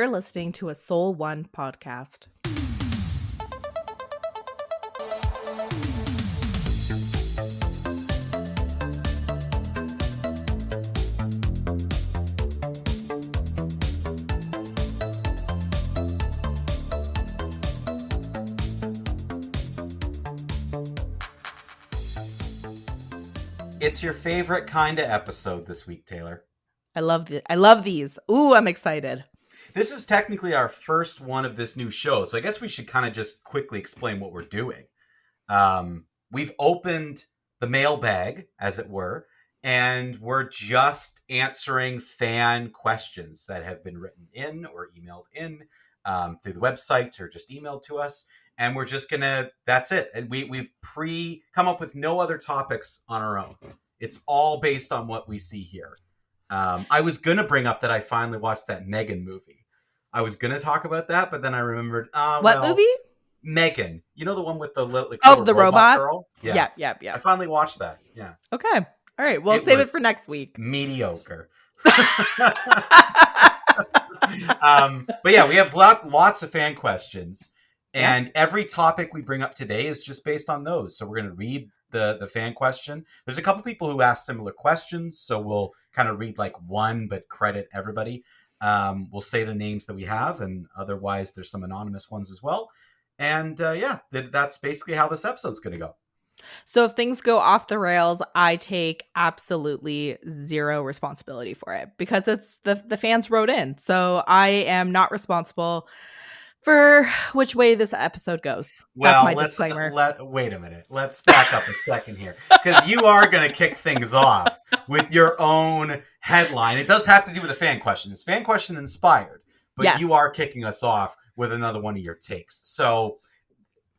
You're listening to a Soul One podcast. It's your favorite kind of episode this week, Taylor. I love these. Ooh, I'm excited. This is technically our first one of this new show, so I guess we should kind of just quickly explain what we're doing. We've opened the mailbag, as it were, and we're just answering fan questions that have been written in or emailed in through the website or just emailed to us. And we're just that's it. And we've come up with no other topics on our own. It's all based on what we see here. I was going to bring up that I finally watched that Megan movie. I was going to talk about that, but then I remembered. What movie? Megan. You know the one with the the robot girl? Yeah. I finally watched that. Yeah. Okay. All right. We'll save it for next week. Mediocre. But yeah, we have lots of fan questions. And every topic we bring up today is just based on those. So we're going to read the fan question. There's a couple people who asked similar questions, so we'll kind of read like one, but credit everybody. We'll say the names that we have, and otherwise there's some anonymous ones as well. And that's basically how this episode's going to go. So if things go off the rails, I take absolutely zero responsibility for it because it's the fans wrote in. So I am not responsible for which way this episode goes. Well, that's my disclaimer. Wait a minute. Let's back up a second here, because you are going to kick things off with your own headline. It does have to do with a fan question. It's fan question inspired, but yes, you are kicking us off with another one of your takes. So,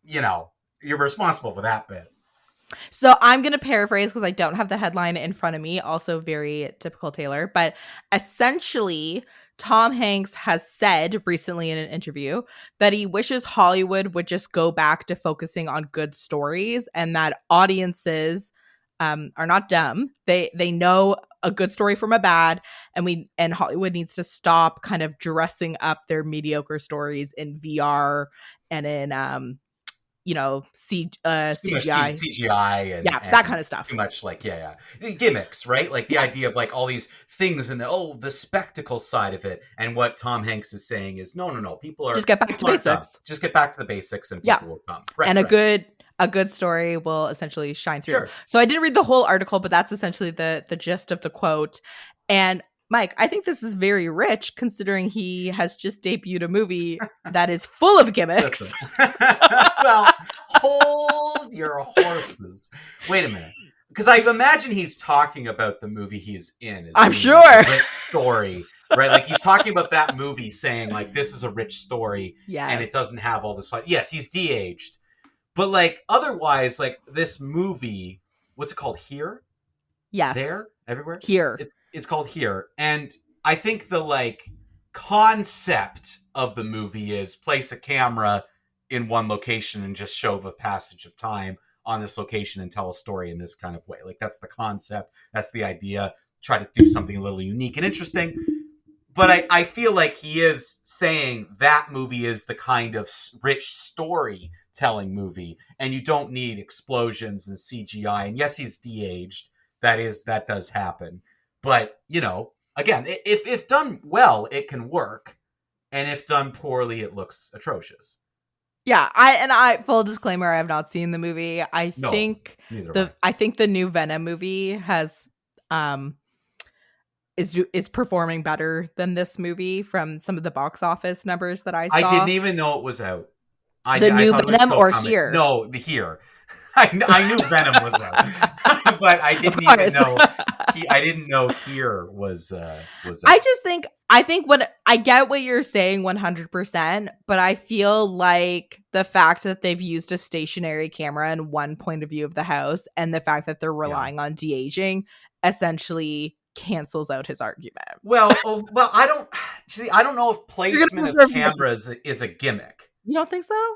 you're responsible for that bit. So I'm going to paraphrase because I don't have the headline in front of me. Also very typical Taylor. But essentially, Tom Hanks has said recently in an interview that he wishes Hollywood would just go back to focusing on good stories and that audiences are not dumb. They know a good story from a bad, and Hollywood needs to stop kind of dressing up their mediocre stories in VR and in CGI and that kind of stuff. Too much gimmicks, right? Like the idea of like all these things and the spectacle side of it. And what Tom Hanks is saying is no. People are just get back to basics. Just get back to the basics, and people will come. Right, and a good story will essentially shine through. Sure. So I didn't read the whole article, but that's essentially the gist of the quote. And Mike, I think this is very rich considering he has just debuted a movie that is full of gimmicks. Well, hold your horses. Wait a minute. Because I imagine he's talking about the movie he's in. I'm sure. Rich story, right? Like he's talking about that movie saying like, this is a rich story and it doesn't have all this fun. Yes, he's de-aged. But like otherwise, like this movie, what's it called? Here? Yes. There? Everywhere? Here. It's called Here. And I think the like concept of the movie is place a camera in one location and just show the passage of time on this location and tell a story in this kind of way. Like that's the concept. That's the idea. Try to do something a little unique and interesting. But I feel like he is saying that movie is the kind of rich storytelling movie, and you don't need explosions and CGI. And yes, he's de-aged. That does happen. But, again, if done well, it can work. And if done poorly, it looks atrocious. Yeah, I full disclaimer, I have not seen the movie. I think the new Venom movie has is performing better than this movie from some of the box office numbers that I saw. I didn't even know it was out. The new Venom or Here? No, the Here. I knew Venom was out, but I didn't even know. I didn't know Here was out. I think when I get what you're saying 100%, but I feel like the fact that they've used a stationary camera in one point of view of the house and the fact that they're relying on de-aging essentially cancels out his argument. Well, I don't know if placement of cameras is a gimmick. You don't think so?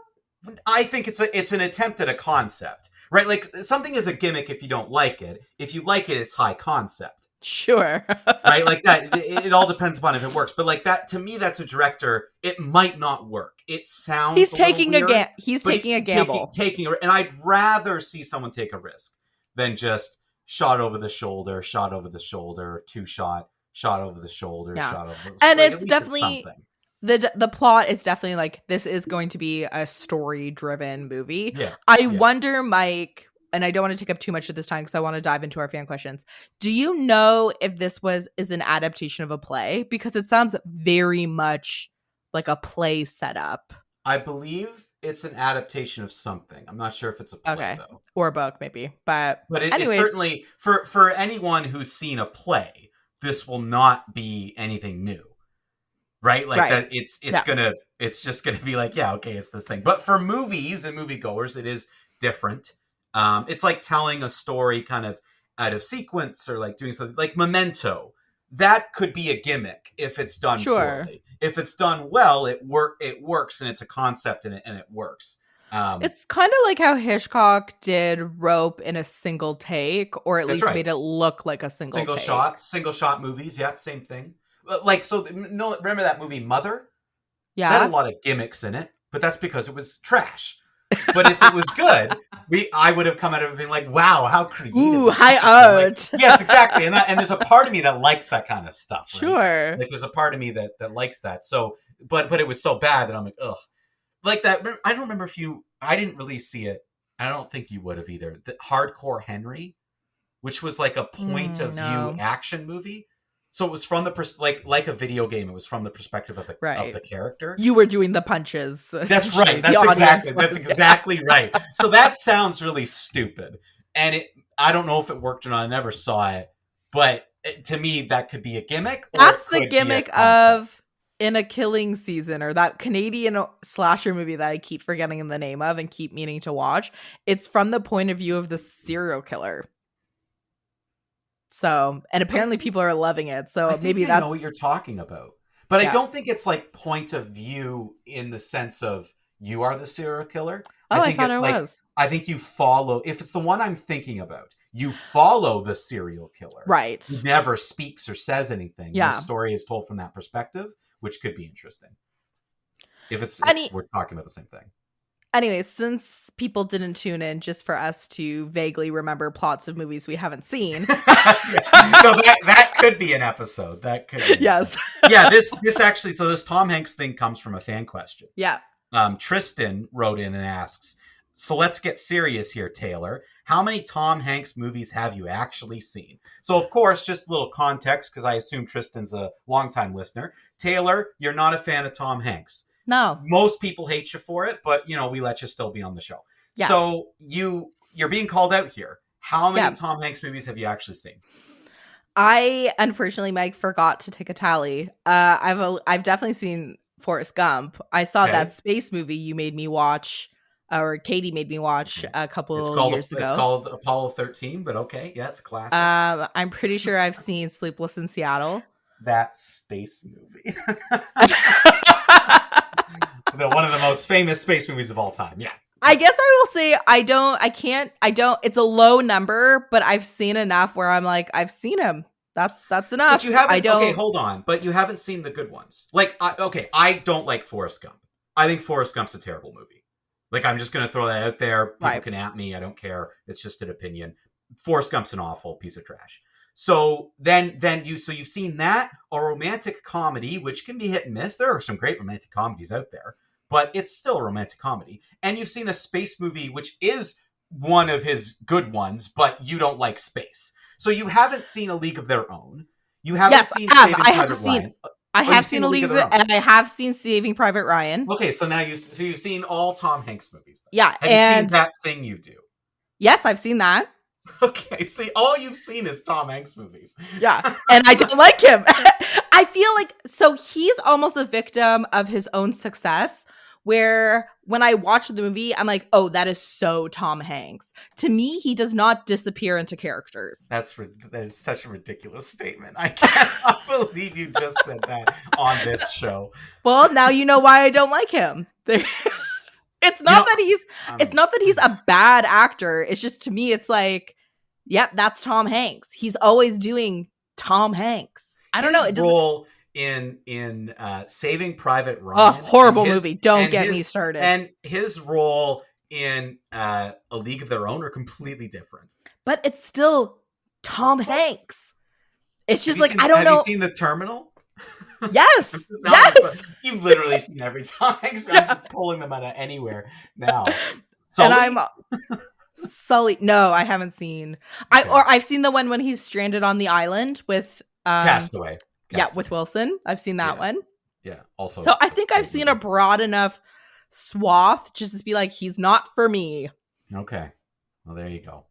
I think it's an attempt at a concept, right? Like something is a gimmick if you don't like it. If you like it, it's high concept. Sure. right? Like that, it all depends upon if it works. But like that, to me, that's a director. It might not work. It sounds He's a little taking weird, he's but taking a taking gamble. taking, and I'd rather see someone take a risk than just shot over the shoulder, shot over the shoulder, two shot, shot over the shoulder, Yeah. shot over. And Like, at it's least it's definitely something. the plot is definitely like, this is going to be a story driven movie. Yes. I wonder, Mike, and I don't want to take up too much of this time because I want to dive into our fan questions. Do you know if this is an adaptation of a play? Because it sounds very much like a play setup. I believe it's an adaptation of something. I'm not sure if it's a play though, or a book maybe. But it's certainly for anyone who's seen a play, this will not be anything new, right? Like that, it's just gonna be like, yeah, okay, it's this thing. But for movies and moviegoers, it is different. It's like telling a story kind of out of sequence, or like doing something like Memento. That could be a gimmick if it's done poorly. If it's done well, it works, and it's a concept, and it works. It's kind of like how Hitchcock did Rope in a single take, or at least made it look like a single take. Single shot movies. Yeah, same thing. Like, so no, remember that movie Mother? Yeah, that had a lot of gimmicks in it, but that's because it was trash. But if it was good, I would have come out of it being like, wow, how creative. Ooh, high art. Like, yes, exactly. And there's a part of me that likes that kind of stuff. Right? Sure. Like, there's a part of me that likes that. So, but it was so bad that I'm like, ugh. Like that. I don't remember I didn't really see it. I don't think you would have either. The Hardcore Henry, which was like a point of view action movie. So it was from the like a video game. It was from the perspective of the character. You were doing the punches. That's right. That's exactly right. So that sounds really stupid, and I don't know if it worked or not. I never saw it, but to me, that could be a gimmick. That's the gimmick of In a Killing Season, or that Canadian slasher movie that I keep forgetting the name of and keep meaning to watch. It's from the point of view of the serial killer. So, and apparently people are loving it. So maybe that's... I know what you're talking about. But I don't think it's like point of view in the sense of you are the serial killer. Oh, I thought it was. I think you follow, if it's the one I'm thinking about, you follow the serial killer. Right. He never speaks or says anything. Yeah. The story is told from that perspective, which could be interesting. If we're talking about the same thing. Anyways, since people didn't tune in just for us to vaguely remember plots of movies we haven't seen. No, that could be an episode. That could be. Yes. Yeah, this actually, so this Tom Hanks thing comes from a fan question. Yeah. Tristan wrote in and asks, so let's get serious here, Taylor. How many Tom Hanks movies have you actually seen? So, of course, just a little context, because I assume Tristan's a longtime listener. Taylor, you're not a fan of Tom Hanks. No. Most people hate you for it, but, we let you still be on the show. Yeah. So you're being called out here. How many Tom Hanks movies have you actually seen? I, unfortunately, Mike, forgot to take a tally. I've definitely seen Forrest Gump. I saw that space movie you made me watch, or Katie made me watch a couple years ago. It's called Apollo 13, but okay. Yeah, it's a classic. I'm pretty sure I've seen Sleepless in Seattle. That space movie. One of the most famous space movies of all time. Yeah. I guess I will say it's a low number, but I've seen enough where I'm like, I've seen him. That's enough. But you haven't, okay, hold on. But you haven't seen the good ones. Like, I don't like Forrest Gump. I think Forrest Gump's a terrible movie. Like, I'm just going to throw that out there. People can at me. I don't care. It's just an opinion. Forrest Gump's an awful piece of trash. So then you've seen that, a romantic comedy, which can be hit and miss. There are some great romantic comedies out there, but it's still a romantic comedy. And you've seen a space movie, which is one of his good ones, but you don't like space. So you haven't seen A League of Their Own. You haven't seen Saving Private Ryan. I have seen A League of Their Own. And I have seen Saving Private Ryan. Okay, so now you've seen all Tom Hanks movies. Then. Yeah. Have you seen That Thing You Do? Yes, I've seen that. Okay, see, all you've seen is Tom Hanks movies. Yeah, and I don't like him. I feel like, so he's almost a victim of his own success, where when I watch the movie, I'm like, oh, that is so Tom Hanks. To me, he does not disappear into characters. That is such a ridiculous statement. I cannot believe you just said that on this show. Well, now you know why I don't like him. It's not that he's a bad actor. It's just, to me, it's like, yep, that's Tom Hanks. He's always doing Tom Hanks. I don't know. His It doesn't. role in Saving Private Ryan, Horrible movie. Don't get me started. And his role in A League of Their Own are completely different. But it's still Tom Hanks. It's just like, I don't know. Have you seen The Terminal? Yes. Yes. You've literally seen every Tom Hanks. I'm just pulling them out of anywhere now. Sully? And I'm Sully. No, I haven't seen. Okay. I've seen the one when he's stranded on the island with Castaway. Yeah, with Wilson. I've seen that one. Yeah, also. So I think I've seen a broad enough swath just to be like, he's not for me. Okay. Well, there you go.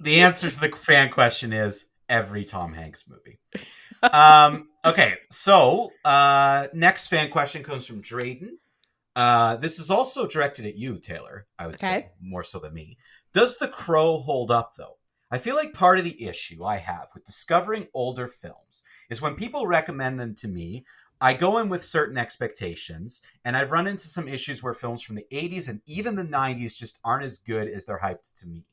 The answer to the fan question is every Tom Hanks movie. Okay, so next fan question comes from Drayden. This is also directed at you, Taylor, I would say, more so than me. Does The Crow hold up, though? I feel like part of the issue I have with discovering older films is when people recommend them to me, I go in with certain expectations, and I've run into some issues where films from the 80s and even the 90s just aren't as good as they're hyped to me.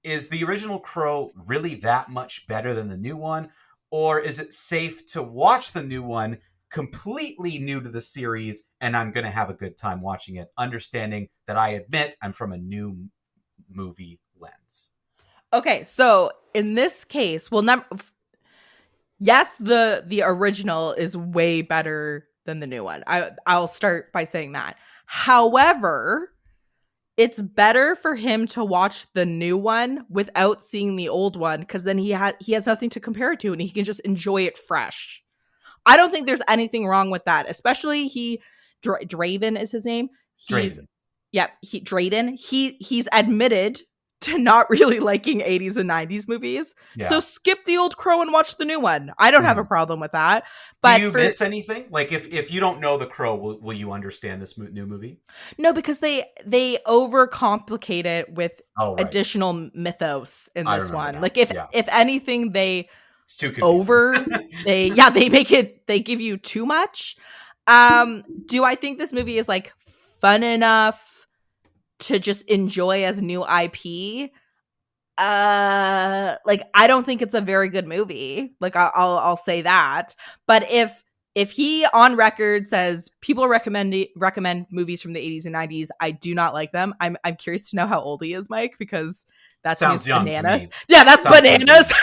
Is the original Crow really that much better than the new one? Or is it safe to watch the new one completely new to the series and I'm going to have a good time watching it, understanding that I admit I'm from a new movie lens? Okay, so in this case, yes, the original is way better than the new one. I'll start by saying that. However, it's better for him to watch the new one without seeing the old one, because then he has nothing to compare it to and he can just enjoy it fresh. I don't think there's anything wrong with that, especially Draven is his name. Drayden. Yeah, Drayden. He's admitted to not really liking 80s and 90s movies. Yeah. So skip the old Crow and watch the new one. I don't have a problem with that. But do you miss anything? Like if you don't know The Crow, will you understand this new movie? No, because they overcomplicate it with additional mythos in this one. That. Like if anything, it's too confusing. they give you too much. Do I think this movie is like fun enough to just enjoy as new IP? Like I don't think it's a very good movie. Like I'll say that. But if he on record says people recommend movies from the 80s and 90s, I do not like them. I'm curious to know how old he is, Mike, because that sounds young bananas. To me. Yeah, that's sounds bananas.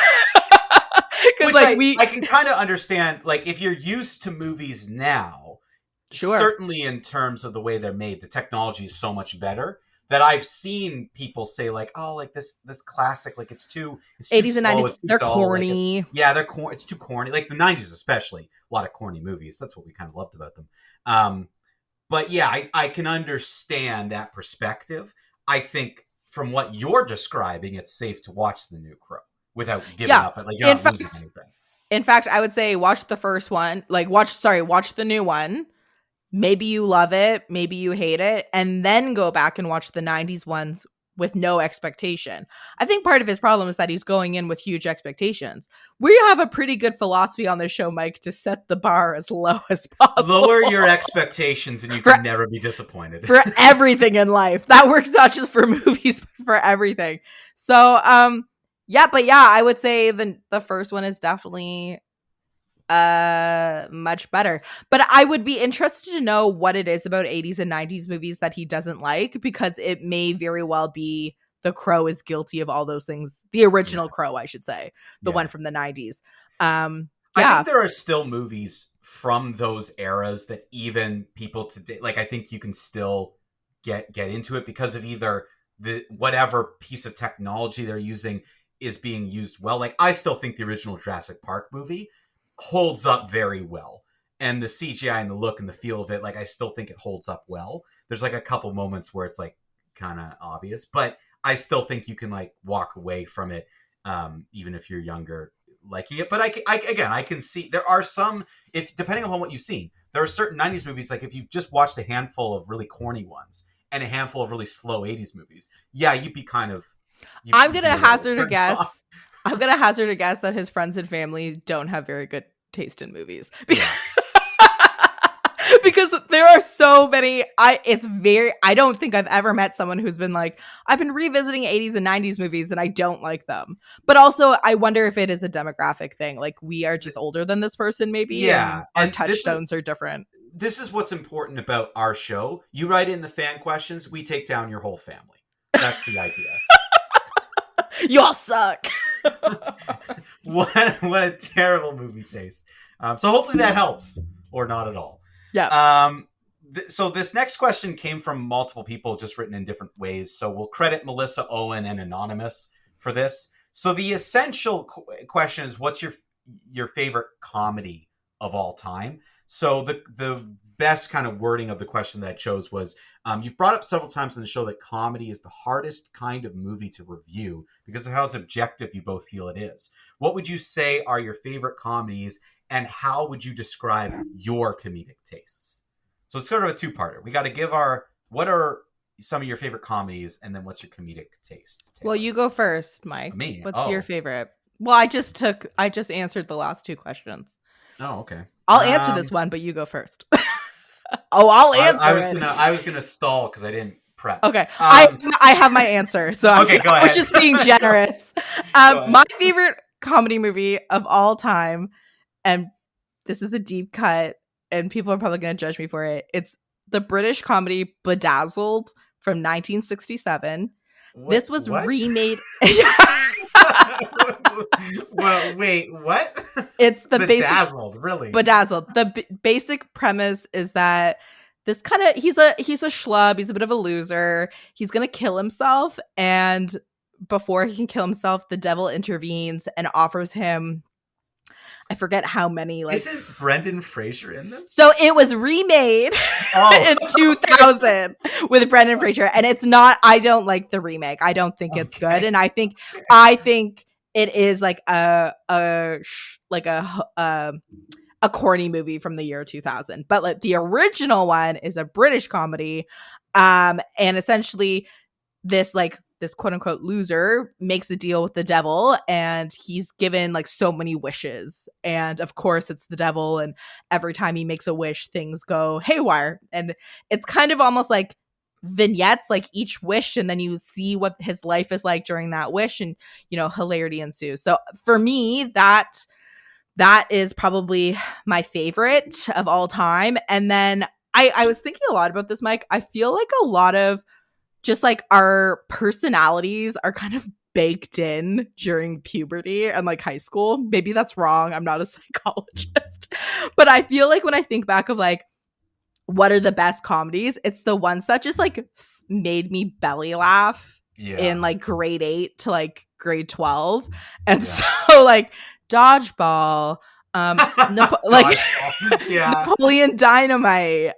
Which like I can kind of understand. Like if you're used to movies now, sure. Certainly in terms of the way they're made, the technology is so much better that I've seen people say like, oh, like this classic, like it's too 80s and 90s, they're dull. Corny. Like they're it's too corny. Like the 90s especially, a lot of corny movies. That's what we kind of loved about them. But yeah, I can understand that perspective. I think from what you're describing, it's safe to watch the new Crow without giving up. Like you're not losing anything. In fact, I would say watch the first one. Like watch the new one. Maybe you love it, maybe you hate it, and then go back and watch the 90s ones with no expectation. I think part of his problem is that he's going in with huge expectations. We have a pretty good philosophy on this show, Mike, to set the bar as low as possible. Lower your expectations and you can never be disappointed. For everything in life. That works not just for movies, but for everything. So, I would say the first one is definitely much better. But I would be interested to know what it is about 80s and 90s movies that he doesn't like, because it may very well be The Crow is guilty of all those things. The original Crow, I should say. The one from the 90s. I think there are still movies from those eras that even people today, like I think you can still get into it because of either the whatever piece of technology they're using is being used well. Like I still think the original Jurassic Park movie holds up very well, and the CGI and the look and the feel of it, like I still think it holds up well. There's like a couple moments where it's like kind of obvious, but I still think you can like walk away from it, even if you're younger, liking it. But I can see there are some, if depending on what you've seen, there are certain 90s movies, like if you've just watched a handful of really corny ones and a handful of really slow 80s movies, you'd be kind of I'm gonna hazard a guess. I'm going to hazard a guess that his friends and family don't have very good taste in movies. Because there are so many. I don't think I've ever met someone who's been like, I've been revisiting 80s and 90s movies and I don't like them. But also I wonder if it is a demographic thing. Like, we are just older than this person, maybe. Yeah, and our and touchstones are different. This is what's important about our show. You write in the fan questions, we take down your whole family. That's the idea. You all suck. What a terrible movie taste. So hopefully that helps, or not at all. Yeah. So this next question came from multiple people, just written in different ways. So we'll credit Melissa Owen and Anonymous for this. So the essential question is, what's your favorite comedy of all time? So the best kind of wording of the question that I chose was, you've brought up several times in the show that comedy is the hardest kind of movie to review because of how subjective you both feel it is. What would you say are your favorite comedies, and how would you describe your comedic tastes? So it's sort of a two-parter. We got to give what are some of your favorite comedies, and then what's your comedic taste? Taylor? Well, you go first, Mike. Me? What's your favorite? Well, I just answered the last two questions. Oh, okay. I'll answer this one, but you go first. I'll answer. I was gonna stall because I didn't prep. Okay, I have my answer, so okay, go ahead. I was just being generous. My favorite comedy movie of all time, and this is a deep cut, and people are probably going to judge me for it. It's the British comedy Bedazzled from 1967. This was remade. Well, wait, what? It's the Bedazzled, really? Bedazzled. The basic premise is that this kind of he's a schlub. He's a bit of a loser. He's gonna kill himself, and before he can kill himself, the devil intervenes and offers him, I forget how many. Like, isn't Brendan Fraser in this? So it was remade in 2000 with Brendan Fraser, and it's not. I don't like the remake. I don't think it's good, and I think it is like a corny movie from the year 2000. But like the original one is a British comedy, and essentially this quote unquote loser makes a deal with the devil, and he's given like so many wishes, and of course it's the devil, and every time he makes a wish things go haywire, and it's kind of almost like vignettes, like each wish, and then you see what his life is like during that wish, and hilarity ensues. So for me, that is probably my favorite of all time. And then I was thinking a lot about this, Mike. I feel like a lot of just like our personalities are kind of baked in during puberty and like high school. Maybe that's wrong. I'm not a psychologist. But I feel like when I think back of like, what are the best comedies? It's the ones that just like made me belly laugh in like grade 8 to like grade 12. And so like Dodgeball, Napoleon Dynamite,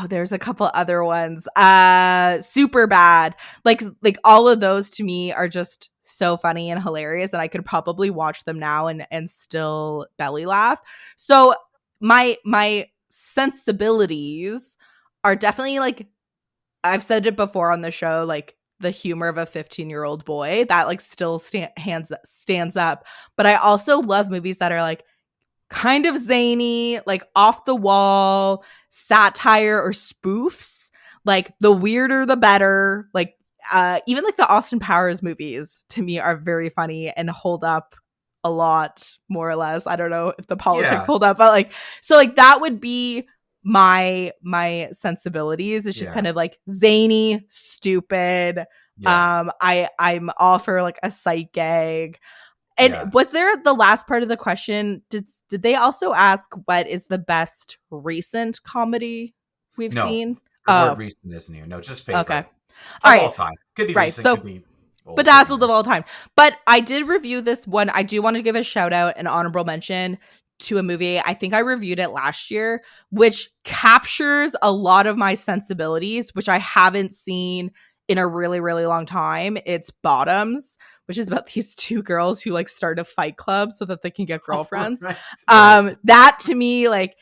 there's a couple other ones. Superbad. Like all of those to me are just so funny and hilarious, and I could probably watch them now and still belly laugh. So my sensibilities are definitely like, I've said it before on the show, like the humor of a 15-year-old boy that like still stands up. But I also love movies that are like kind of zany, like off the wall, satire or spoofs. Like the weirder the better. Like even like the Austin Powers movies to me are very funny and hold up a lot, more or less. I don't know if the politics hold up, but like, so like that would be my sensibilities. It's just kind of like zany, stupid. I'm all for like a sight gag. And was there the last part of the question? Did they also ask what is the best recent comedy we've seen? The word recent isn't here. No, just favorite. Okay. All right. All time. Could be recent, so, could be old. Bedazzled of all time. But I did review this one. I do want to give a shout out, an honorable mention to a movie. I think I reviewed it last year, which captures a lot of my sensibilities, which I haven't seen in a really, really long time. It's Bottoms, which is about these two girls who like start a fight club so that they can get girlfriends. That to me, like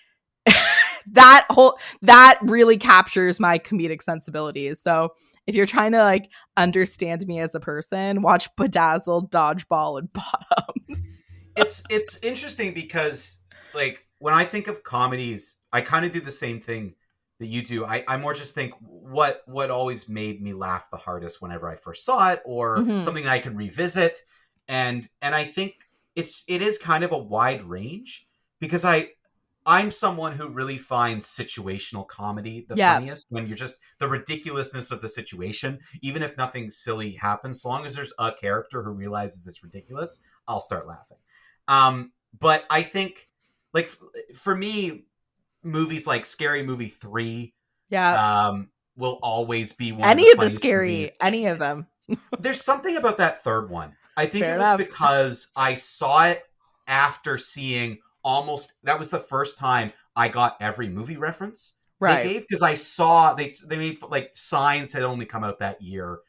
that really captures my comedic sensibilities. So if you're trying to like understand me as a person, watch Bedazzled, Dodgeball, and Bottoms. It's interesting because like when I think of comedies, I kind of do the same thing that you do. I more just think what always made me laugh the hardest whenever I first saw it, or Mhm. something that I can revisit. And I think it is kind of a wide range, because I'm someone who really finds situational comedy the Yeah. funniest, when you're just the ridiculousness of the situation, even if nothing silly happens, so long as there's a character who realizes it's ridiculous, I'll start laughing. But I think, like, for me, movies like Scary Movie 3 Yeah. will always be one of the Any of the funniest scary, movies. any of them. There's something about that third one. I think Fair it was enough. because I saw it after seeing that was the first time I got every movie reference they Right. gave, because I saw they made, like, Signs had only come out that year.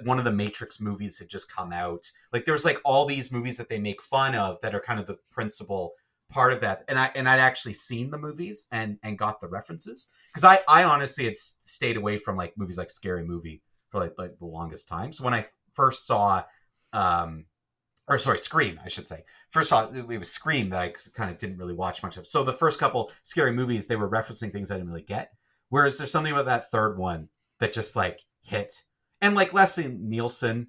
One of the Matrix movies had just come out. Like, there's like all these movies that they make fun of that are kind of the principal part of that. And I'd actually seen the movies and got the references, because I honestly had stayed away from like movies like Scary Movie for like the longest time. So when I first saw Scream, I should say. First saw it was Scream that I kind of didn't really watch much of. So the first couple Scary Movies, they were referencing things I didn't really get. Whereas there's something about that third one that just like hit. And like Leslie Nielsen,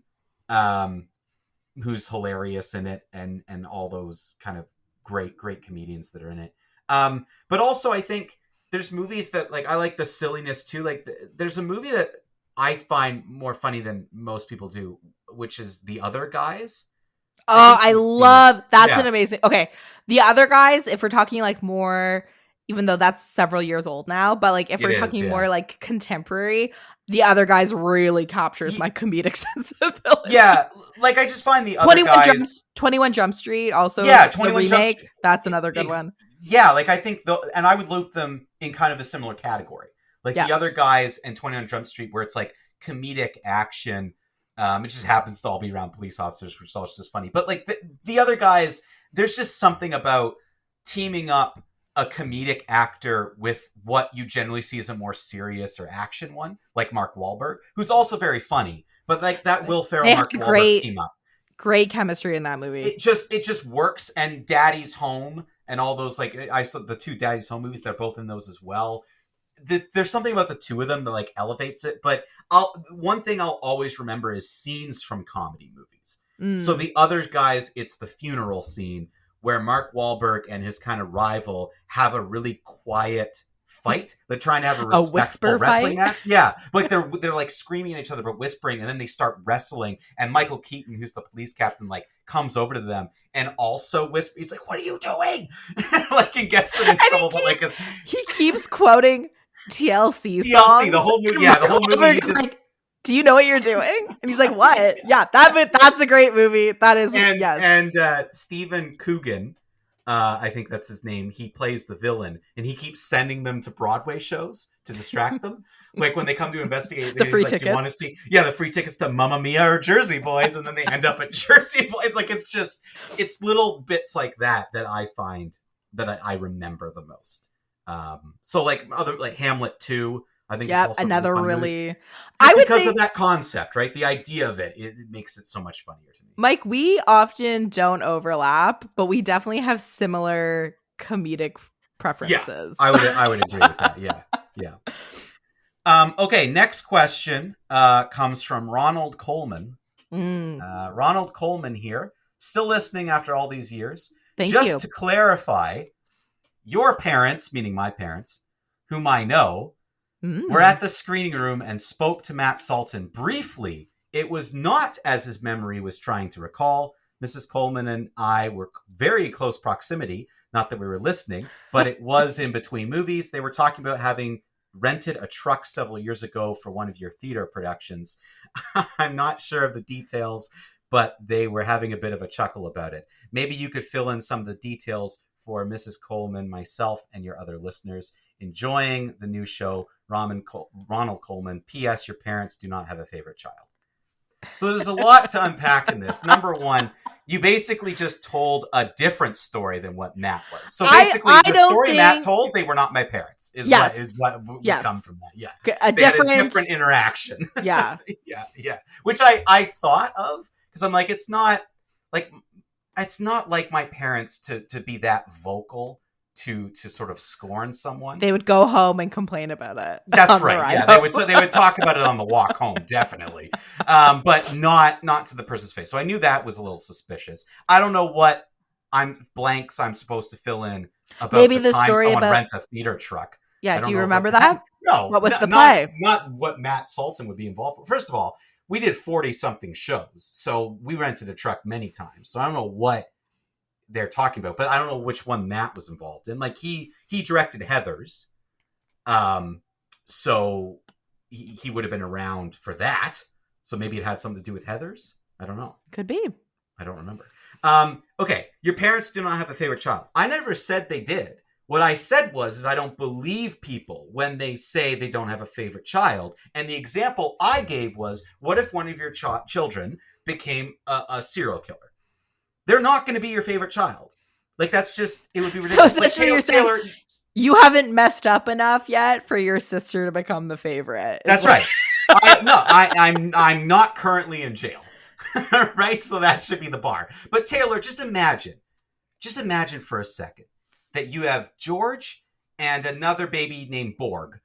who's hilarious in it, and all those kind of great comedians that are in it. But also I think there's movies that, like, I like the silliness too. Like there's a movie that I find more funny than most people do, which is The Other Guys. Oh, I love that's Yeah. an amazing. Okay, The Other Guys, if we're talking like more, even though that's several years old now, but like if It we're is, talking yeah. more like contemporary, The Other Guys really captures my comedic sensibility. Yeah, like I just find The Other Guys. 21 Jump Street also. Yeah, the 21 Jump remake. Street. That's another good one. Yeah, like I think and I would loop them in kind of a similar category. Like Yeah. The Other Guys and 21 Jump Street, where it's like comedic action. It just happens to all be around police officers, which is also just funny. But like the Other Guys, there's just something about teaming up a comedic actor with what you generally see as a more serious or action one, like Mark Wahlberg, who's also very funny. But like that Will Ferrell, Mark Wahlberg team up, great chemistry in that movie. It just works. And Daddy's Home and all those, like, I saw the two Daddy's Home movies, they're both in those as well. There's something about the two of them that like elevates it. But one thing I'll always remember is scenes from comedy movies. So The Other Guys, it's the funeral scene where Mark Wahlberg and his kind of rival have a really quiet fight. They're trying to have a respectful wrestling match. Yeah, like they're like screaming at each other but whispering, and then they start wrestling. And Michael Keaton, who's the police captain, like comes over to them and also whispers. He's like, "What are you doing?" Like, he gets them in trouble. But like he keeps quoting TLC songs. TLC, the whole movie. Yeah, the whole movie. Just like, do you know what you're doing? And he's like, what? Yeah, that's a great movie. That is, yes. And Stephen Coogan, I think that's his name, he plays the villain, and he keeps sending them to Broadway shows to distract them. Like when they come to investigate, the free like, tickets. Do you want to see? Yeah, the free tickets to Mamma Mia or Jersey Boys, and then they end up at Jersey Boys. Like it's little bits like that I find that I remember the most. So like other like Hamlet 2. I think yeah, it's also another really I would because think, of that concept, right? The idea of it makes it so much funnier to me. Mike, we often don't overlap, but we definitely have similar comedic preferences. Yeah, I would agree with that. Yeah. Okay, next question comes from Ronald Coleman. Ronald Coleman here, still listening after all these years. Thank you. Just to clarify, your parents, meaning my parents, whom I know, were at the screening room and spoke to Matt Salton briefly. It was not as his memory was trying to recall. Mrs. Coleman and I were very close proximity. Not that we were listening, but it was in between movies. They were talking about having rented a truck several years ago for one of your theater productions. I'm not sure of the details, but they were having a bit of a chuckle about it. Maybe you could fill in some of the details for Mrs. Coleman, myself, and your other listeners. Enjoying the new show, Ronald Coleman. P.S. Your parents do not have a favorite child. So there's a lot to unpack in this. Number one, you basically just told a different story than what Matt was. So basically, the story Matt told, they were not my parents. Is what we come from that. Yeah, a different interaction. Yeah, yeah. Which I thought of, because I'm like, it's not like it's not like my parents to be that vocal to sort of scorn someone. They would go home and complain about it. That's right. Yeah, they would talk about it on the walk home, definitely, but not to the person's face. So I knew that was a little suspicious. I don't know what I'm supposed to fill in about Maybe the time story someone about rents a theater truck. Yeah, do you remember that? No. What was the play? Not what Matt Salson would be involved with. First of all, we did 40-something shows, so we rented a truck many times. So I don't know what they're talking about, but I don't know which one Matt was involved in. Like he directed Heathers, so he would have been around for that. So maybe it had something to do with Heathers. I don't know. Could be. I don't remember. Okay, your parents do not have a favorite child. I never said they did. What I said was I don't believe people when they say they don't have a favorite child. And the example I gave was, what if one of your children became a serial killer? They're not going to be your favorite child. Like, that's just, it would be ridiculous. So essentially you're saying you haven't messed up enough yet for your sister to become the favorite. That's right. I'm not currently in jail. Right? So that should be the bar. But Taylor, just imagine for a second that you have George and another baby named Borg.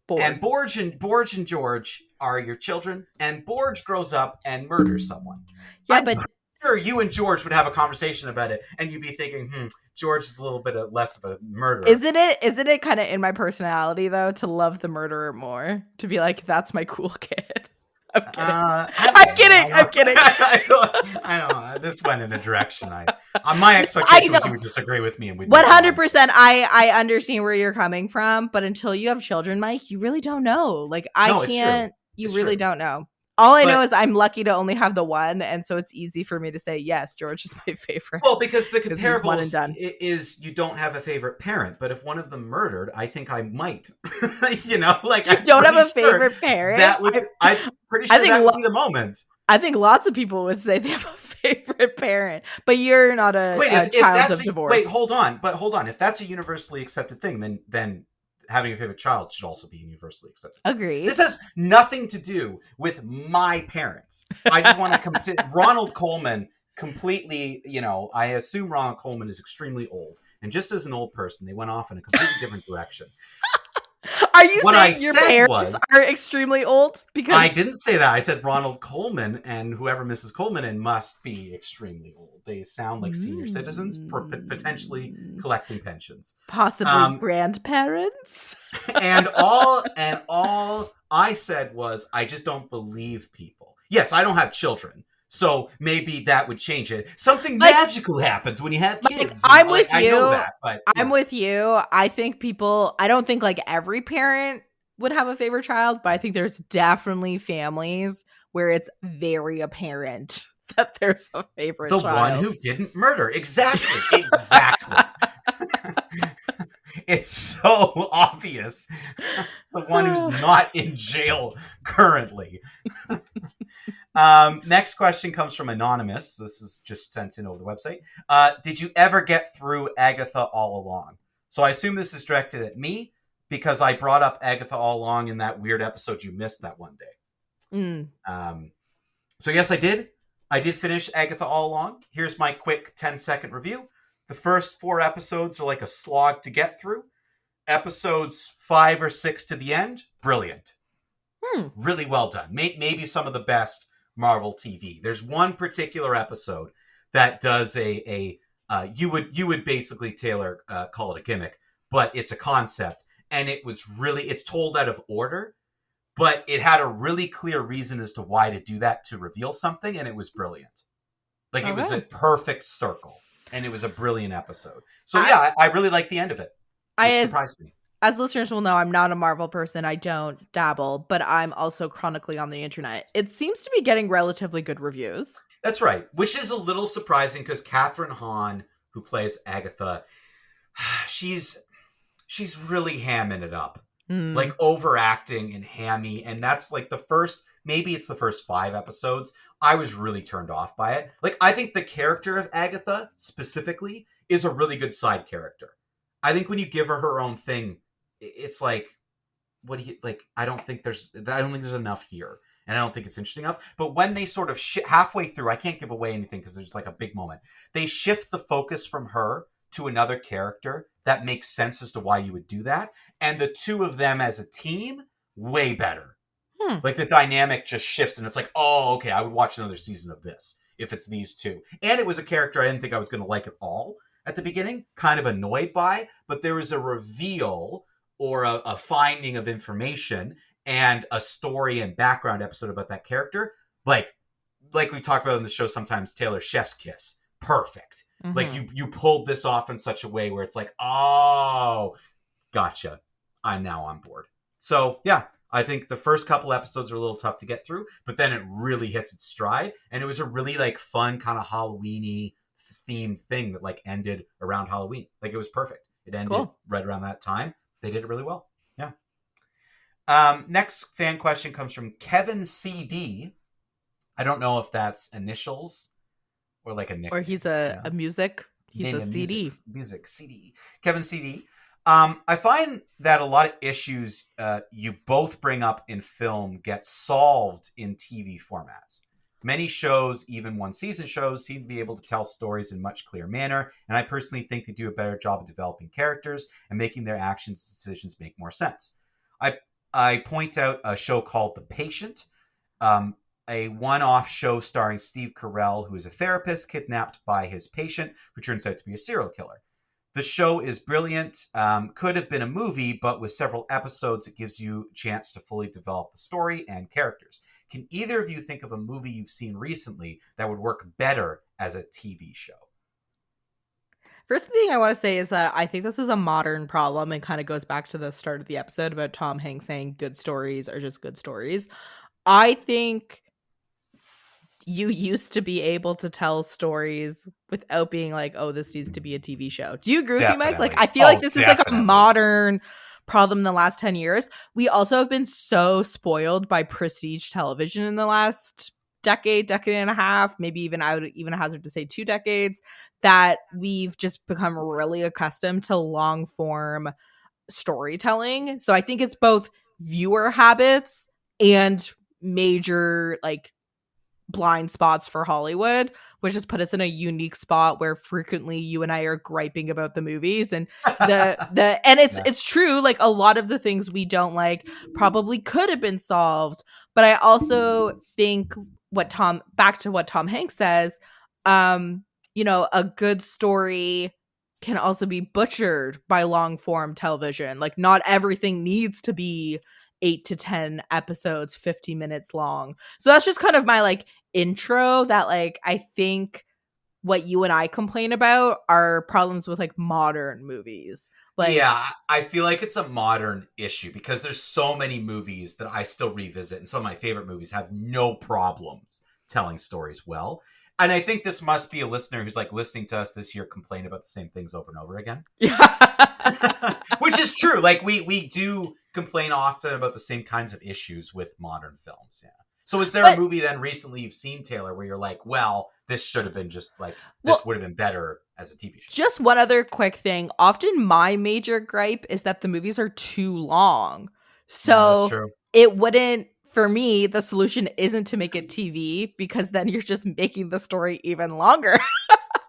And Borg and George are your children, and Borg grows up and murders someone. Yeah, but sure you and George would have a conversation about it, and you'd be thinking, George is a little bit less of a murderer. Isn't it kind of in my personality, though, to love the murderer more? To be like, that's my cool kid. I'm kidding. I'm kidding. I know. This went in a direction. My expectation was you would disagree with me, and we'd 100%. I understand where you're coming from, but until you have children, Mike, you really don't know. Like, I can't. You really don't know. All I know is I'm lucky to only have the one, and so it's easy for me to say, yes, George is my favorite. Well, because the comparable is you don't have a favorite parent, but if one of them murdered, I think I might. Like you don't have a favorite parent. I'm pretty sure that would be the moment. I think lots of people would say they have a favorite parent, but you're not a child of divorce. Wait, hold on. If that's a universally accepted thing, then having a favorite child should also be universally accepted. Agreed. This has nothing to do with my parents. I just want to Ronald Colman completely, I assume Ronald Colman is extremely old. And just as an old person, they went off in a completely different direction. Are you saying your parents are extremely old? Because I didn't say that. I said Ronald Colman and whoever Mrs. Colman in must be extremely old. They sound like senior citizens, potentially collecting pensions, possibly grandparents. and all I said was I just don't believe people. Yes, I don't have children. So maybe that would change it. Something magical happens when you have kids. I'm with you. I know that, but I'm with you. I don't think like every parent would have a favorite child, but I think there's definitely families where it's very apparent that there's a favorite child. The one who didn't murder. Exactly. It's so obvious. It's the one who's not in jail currently. Next question comes from Anonymous. This is just sent in over the website. Did you ever get through Agatha All Along? So I assume this is directed at me because I brought up Agatha All Along in that weird episode you missed that one day. So yes, I did. I did finish Agatha All Along. Here's my quick 10-second review. The first 4 episodes are like a slog to get through. Episodes 5 or 6 to the end, brilliant. Really well done. Maybe some of the best Marvel TV. There's one particular episode that does you would basically, Taylor, call it a gimmick, but it's a concept, and it's told out of order, but it had a really clear reason as to why to do that, to reveal something, and it was brilliant. Like it was a perfect circle, and it was a brilliant episode. So I really like the end of it. It surprised me. As listeners will know, I'm not a Marvel person. I don't dabble, but I'm also chronically on the internet. It seems to be getting relatively good reviews. That's right, which is a little surprising because Catherine Hahn, who plays Agatha, she's really hamming it up. Like overacting and hammy, and that's like the first 5 episodes. I was really turned off by it. Like, I think the character of Agatha specifically is a really good side character. I think when you give her own thing, it's like, what do you like? I don't think there's enough here. and I don't think it's interesting enough. But when they sort of halfway through, I can't give away anything because there's like a big moment. They shift the focus from her to another character that makes sense as to why you would do that. And the two of them as a team, way better. Like the dynamic just shifts and it's like, oh, okay, I would watch another season of this if it's these two. And it was a character I didn't think I was going to like at all at the beginning, kind of annoyed by, but there was a reveal or a finding of information and a story and background episode about that character. Like we talked about in the show sometimes, Taylor, chef's kiss. Perfect. Mm-hmm. Like you pulled this off in such a way where it's like, oh, gotcha. I'm now on board. So yeah, I think the first couple episodes are a little tough to get through, but then it really hits its stride. And it was a really like fun kind of Halloween-y themed thing that like ended around Halloween. Like it was perfect. It ended right around that time. They did it really well. Yeah. Next fan question comes from Kevin CD. I don't know if that's initials or like a nickname. Or he's a music. He's a CD. Music CD. Kevin CD. I find that a lot of issues you both bring up in film get solved in TV formats. Many shows, even one-season shows, seem to be able to tell stories in a much clearer manner, and I personally think they do a better job of developing characters and making their actions and decisions make more sense. I point out a show called The Patient, a one-off show starring Steve Carell, who is a therapist kidnapped by his patient, who turns out to be a serial killer. The show is brilliant, could have been a movie, but with several episodes, it gives you a chance to fully develop the story and characters. Can either of you think of a movie you've seen recently that would work better as a TV show? First thing I want to say is that I think this is a modern problem and kind of goes back to the start of the episode about Tom Hanks saying good stories are just good stories. I think you used to be able to tell stories without being like, oh, this needs to be a TV show. Do you agree with me, Mike? Like, I feel like this is like a modern problem in the last 10 years. We also have been so spoiled by prestige television in the last decade and a half, maybe even I would even hazard to say 2 decades, that we've just become really accustomed to long form storytelling. So I think it's both viewer habits and major like blind spots for Hollywood, which has put us in a unique spot where frequently you and I are griping about the movies and and it's true, like a lot of the things we don't like probably could have been solved. But I also think back to what Tom Hanks says, a good story can also be butchered by long form television. Like not everything needs to be 8 to 10 episodes, 50 minutes long. So that's just kind of my like intro that like I think what you and I complain about are problems with like modern movies. Like, yeah, I feel like it's a modern issue because there's so many movies that I still revisit, and some of my favorite movies have no problems telling stories well. And I think this must be a listener who's like listening to us this year complain about the same things over and over again. Which is true. Like we do complain often about the same kinds of issues with modern films. Yeah. So is there a movie then recently you've seen, Taylor, where you're like, well, this should have been just like, this would have been better as a TV show? Just one other quick thing. Often my major gripe is that the movies are too long. So it wouldn't, for me, the solution isn't to make it TV because then you're just making the story even longer.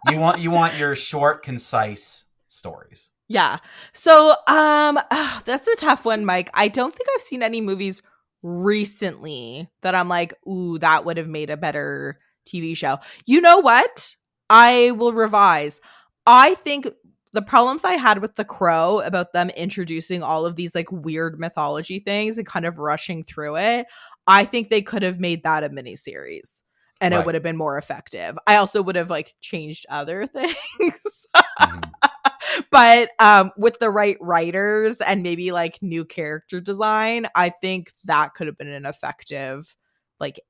You want your short, concise stories. Yeah. So that's a tough one, Mike. I don't think I've seen any movies recently that I'm like, ooh, that would have made a better TV show. You know what? I will revise. I think the problems I had with The Crow about them introducing all of these like weird mythology things and kind of rushing through it, I think they could have made that a miniseries and it would have been more effective. I also would have like changed other things. Mm-hmm. But with the right writers and maybe like new character design, I think that could have been an effective like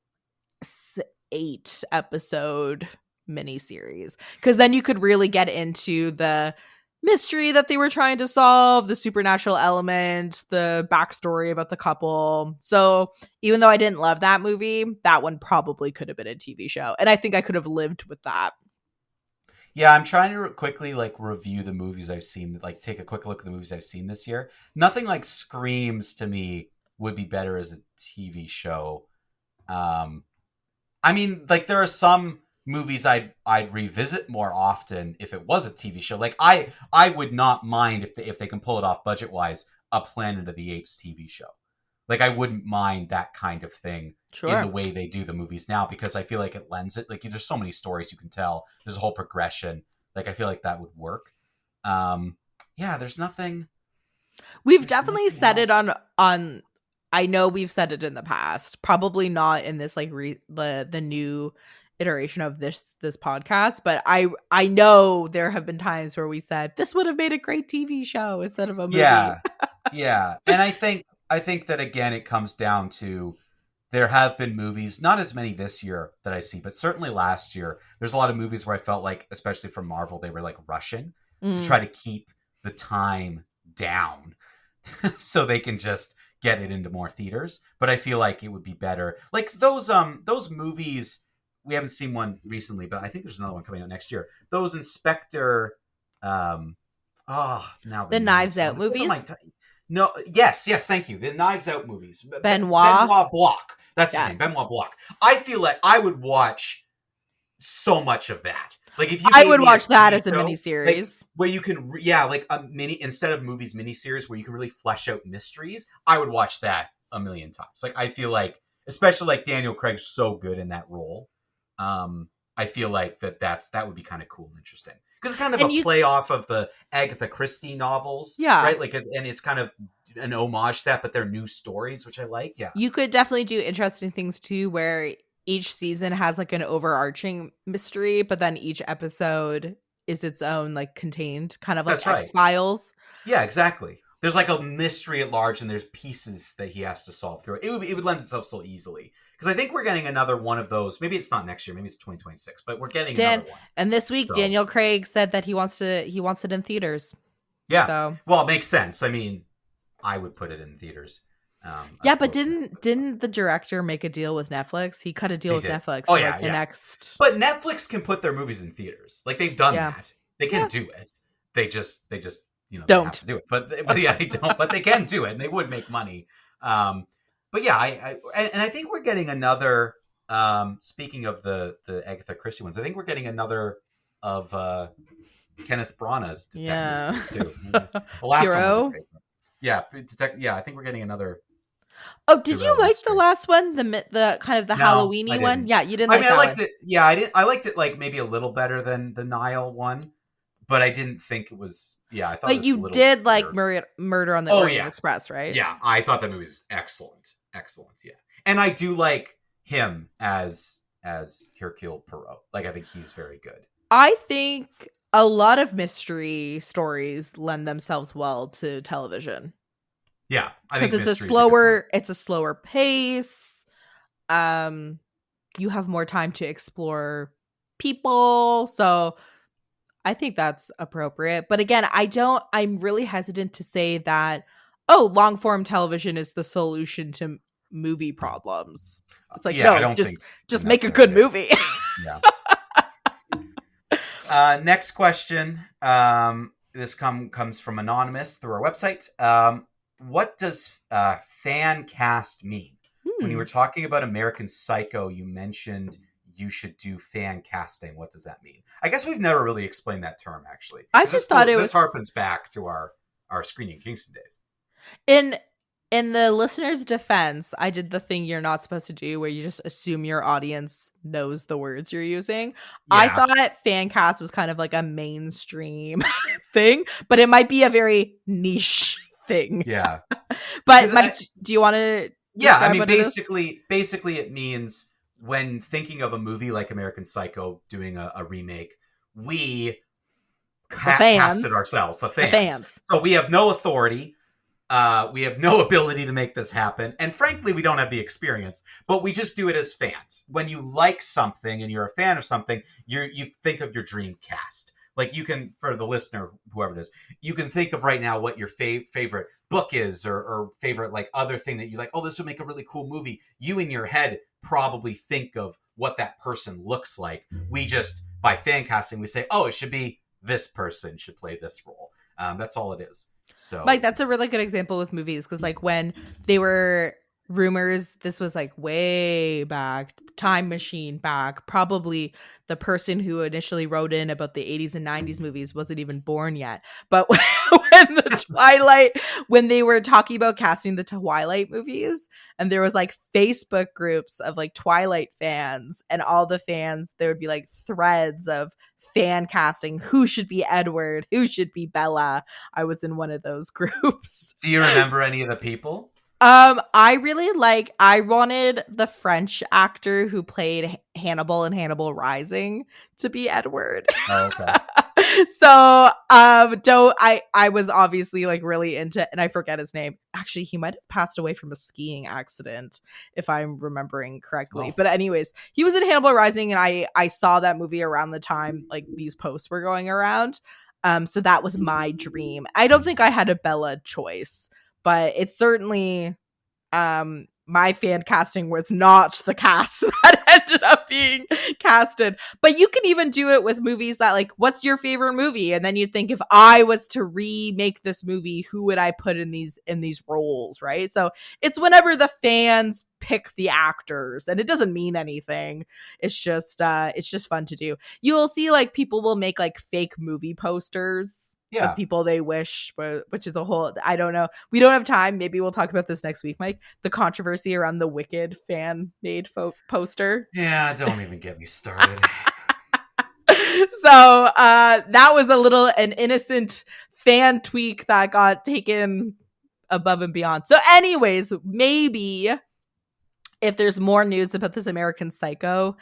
8 episode miniseries. Because then you could really get into the mystery that they were trying to solve, the supernatural element, the backstory about the couple. So even though I didn't love that movie, that one probably could have been a TV show. And I think I could have lived with that. Yeah, I'm trying to quickly like review the movies I've seen, like take a quick look at the movies I've seen this year. Nothing like screams to me would be better as a TV show. I mean, like there are some movies I'd revisit more often if it was a TV show. Like I would not mind if they can pull it off budget wise, a Planet of the Apes TV show. Like I wouldn't mind that kind of thing in the Sure. way they do the movies now, because I feel like it lends it. Like there's so many stories you can tell. There's a whole progression. Like I feel like that would work. Um, yeah, there's nothing. We've There's definitely nothing said it else. on I know we've said it in the past. Probably not in this like the new iteration of this podcast, but I know there have been times where we said this would have made a great TV show instead of a movie. Yeah, yeah, and I think that again, it comes down to there have been movies, not as many this year that I see, but certainly last year. There's a lot of movies where I felt like, especially from Marvel, they were like rushing to Mm. try to keep the time down so they can just get it into more theaters. But I feel like it would be better. Like those movies, we haven't seen one recently, but I think there's another one coming out next year. Those Inspector um now the The name of Knives Out some what am I movies, no, yes, thank you. The Knives Out movies. Benoit. Benoit Blanc. That's his Yeah. name, Benoit Blanc. I feel like I would watch so much of that. Like if you I gave would me a watch that TV as a show, like miniseries. where you can, yeah, like a mini instead of movies, miniseries where you can really flesh out mysteries. I would watch that a million times. Like I feel like, especially like Daniel Craig's so good in that role. I feel like that would be kind of cool and interesting because it's kind of a And you play off of the Agatha Christie novels, yeah, right? Like, and it's kind of an homage to that, but they're new stories, which I like. Yeah, you could definitely do interesting things too where each season has like an overarching mystery, but then each episode is its own like contained kind of that's like right. X-Files. Yeah, exactly. There's like a mystery at large, and there's pieces that he has to solve through it. It would lend itself so easily because I think we're getting another one of those. Maybe it's not next year. Maybe it's 2026, but we're getting another Dan one. and this week So Daniel Craig said that he wants it in theaters. yeah, So well, it makes sense. I mean, I would put it in theaters. yeah, but Opposed to didn't the director make a deal with Netflix? He cut a deal they with did. Netflix Oh for yeah, like the yeah. next But Netflix can put their movies in theaters. Like they've done yeah. that. They can Yeah. do it. They just they have Don't. to do it. But yeah, they don't. But they can do it, and they would make money. But yeah, I think we're getting another. Speaking of the Agatha Christie ones, I think we're getting another of Kenneth Branagh's Yeah. detective series too. The last one was Hero. okay. Yeah, yeah, I think we're getting another Oh, did you Hero like the mystery. last one? The kind of the No, I Halloweeny one? didn't. Yeah, you didn't I like mean, I that liked one. it. Yeah, I didn't. I liked it like maybe a little better than the Nile one, but I didn't think it was. Yeah, I thought it But was a you little did like weird. Murder on the Oh Orient yeah, Express, right? yeah. I thought that movie was excellent, excellent. Yeah, and I do like him as Hercule Poirot. Like I think he's very good. I think a lot of mystery stories lend themselves well to television Yeah, I because think mystery is a good point. it's a slower pace. Um, you have more time to explore people, so I think that's appropriate. But again, I'm really hesitant to say that, oh, long form television is the solution to movie problems. It's like, Yeah, I no, don't think it just make a good necessarily is. movie. Yeah. Next question. This comes from anonymous through our website. What does fan cast mean? When you Hmm. were talking about American Psycho, you mentioned you should do fan casting. What does that mean? I guess we've never really explained that term, actually. I 'Cause just thought it this was harpens back to our Screening Kingston days. in in the listener's defense, I did the thing you're not supposed to do where you just assume your audience knows the words you're using. I Yeah, thought fan cast was kind of like a mainstream thing, but it might be a very niche thing. yeah. But 'Cause Mike, do you want to Yeah, I describe mean, what it is? basically, it means when thinking of a movie like American Psycho doing a remake, we The fans. cast it ourselves, the The fans. fans. So we have no authority. We have no ability to make this happen, and frankly, we don't have the experience. But we just do it as fans. When you like something and you're a fan of something, you think of your dream cast. Like you can, for the listener, whoever it is, you can think of right now what your favorite book is, or favorite like other thing that you like. Oh, this would make a really cool movie. You in your head probably think of what that person looks like. We just by fan casting, we say, oh, it should be this person should play this role. That's all it is. So Mike, that's a really good example with movies because like when they were rumors. This was like way back, time machine back. Probably the person who initially wrote in about the 80s and 90s movies wasn't even born yet. But when the Twilight, when they were talking about casting the Twilight movies, and there was like Facebook groups of like Twilight fans, and all the fans, there would be like threads of fan casting, who should be Edward, who should be Bella. I was in one of those groups. Do you remember any of the people? I wanted the French actor who played Hannibal in Hannibal Rising to be Edward. Oh, okay. So, don't I was obviously like really into, and I forget his name. Actually, he might have passed away from a skiing accident, if I'm remembering correctly. Oh. But anyways, he was in Hannibal Rising, and I saw that movie around the time like these posts were going around. So that was my dream. I don't think I had a Bella choice, but it's certainly my fan casting was not the cast that ended up being casted. But you can even do it with movies that like, what's your favorite movie? And then you think, if I was to remake this movie, who would I put in these roles, right? So it's whenever the fans pick the actors, and it doesn't mean anything. It's just fun to do. You'll see like people will make like fake movie posters of people they wish, which is a whole, I don't know. We don't have time. Maybe we'll talk about this next week, Mike. The controversy around the Wicked fan made poster. Yeah, don't even get me started. So that was an innocent fan tweak that got taken above and beyond. So anyways, maybe if there's more news about this American Psycho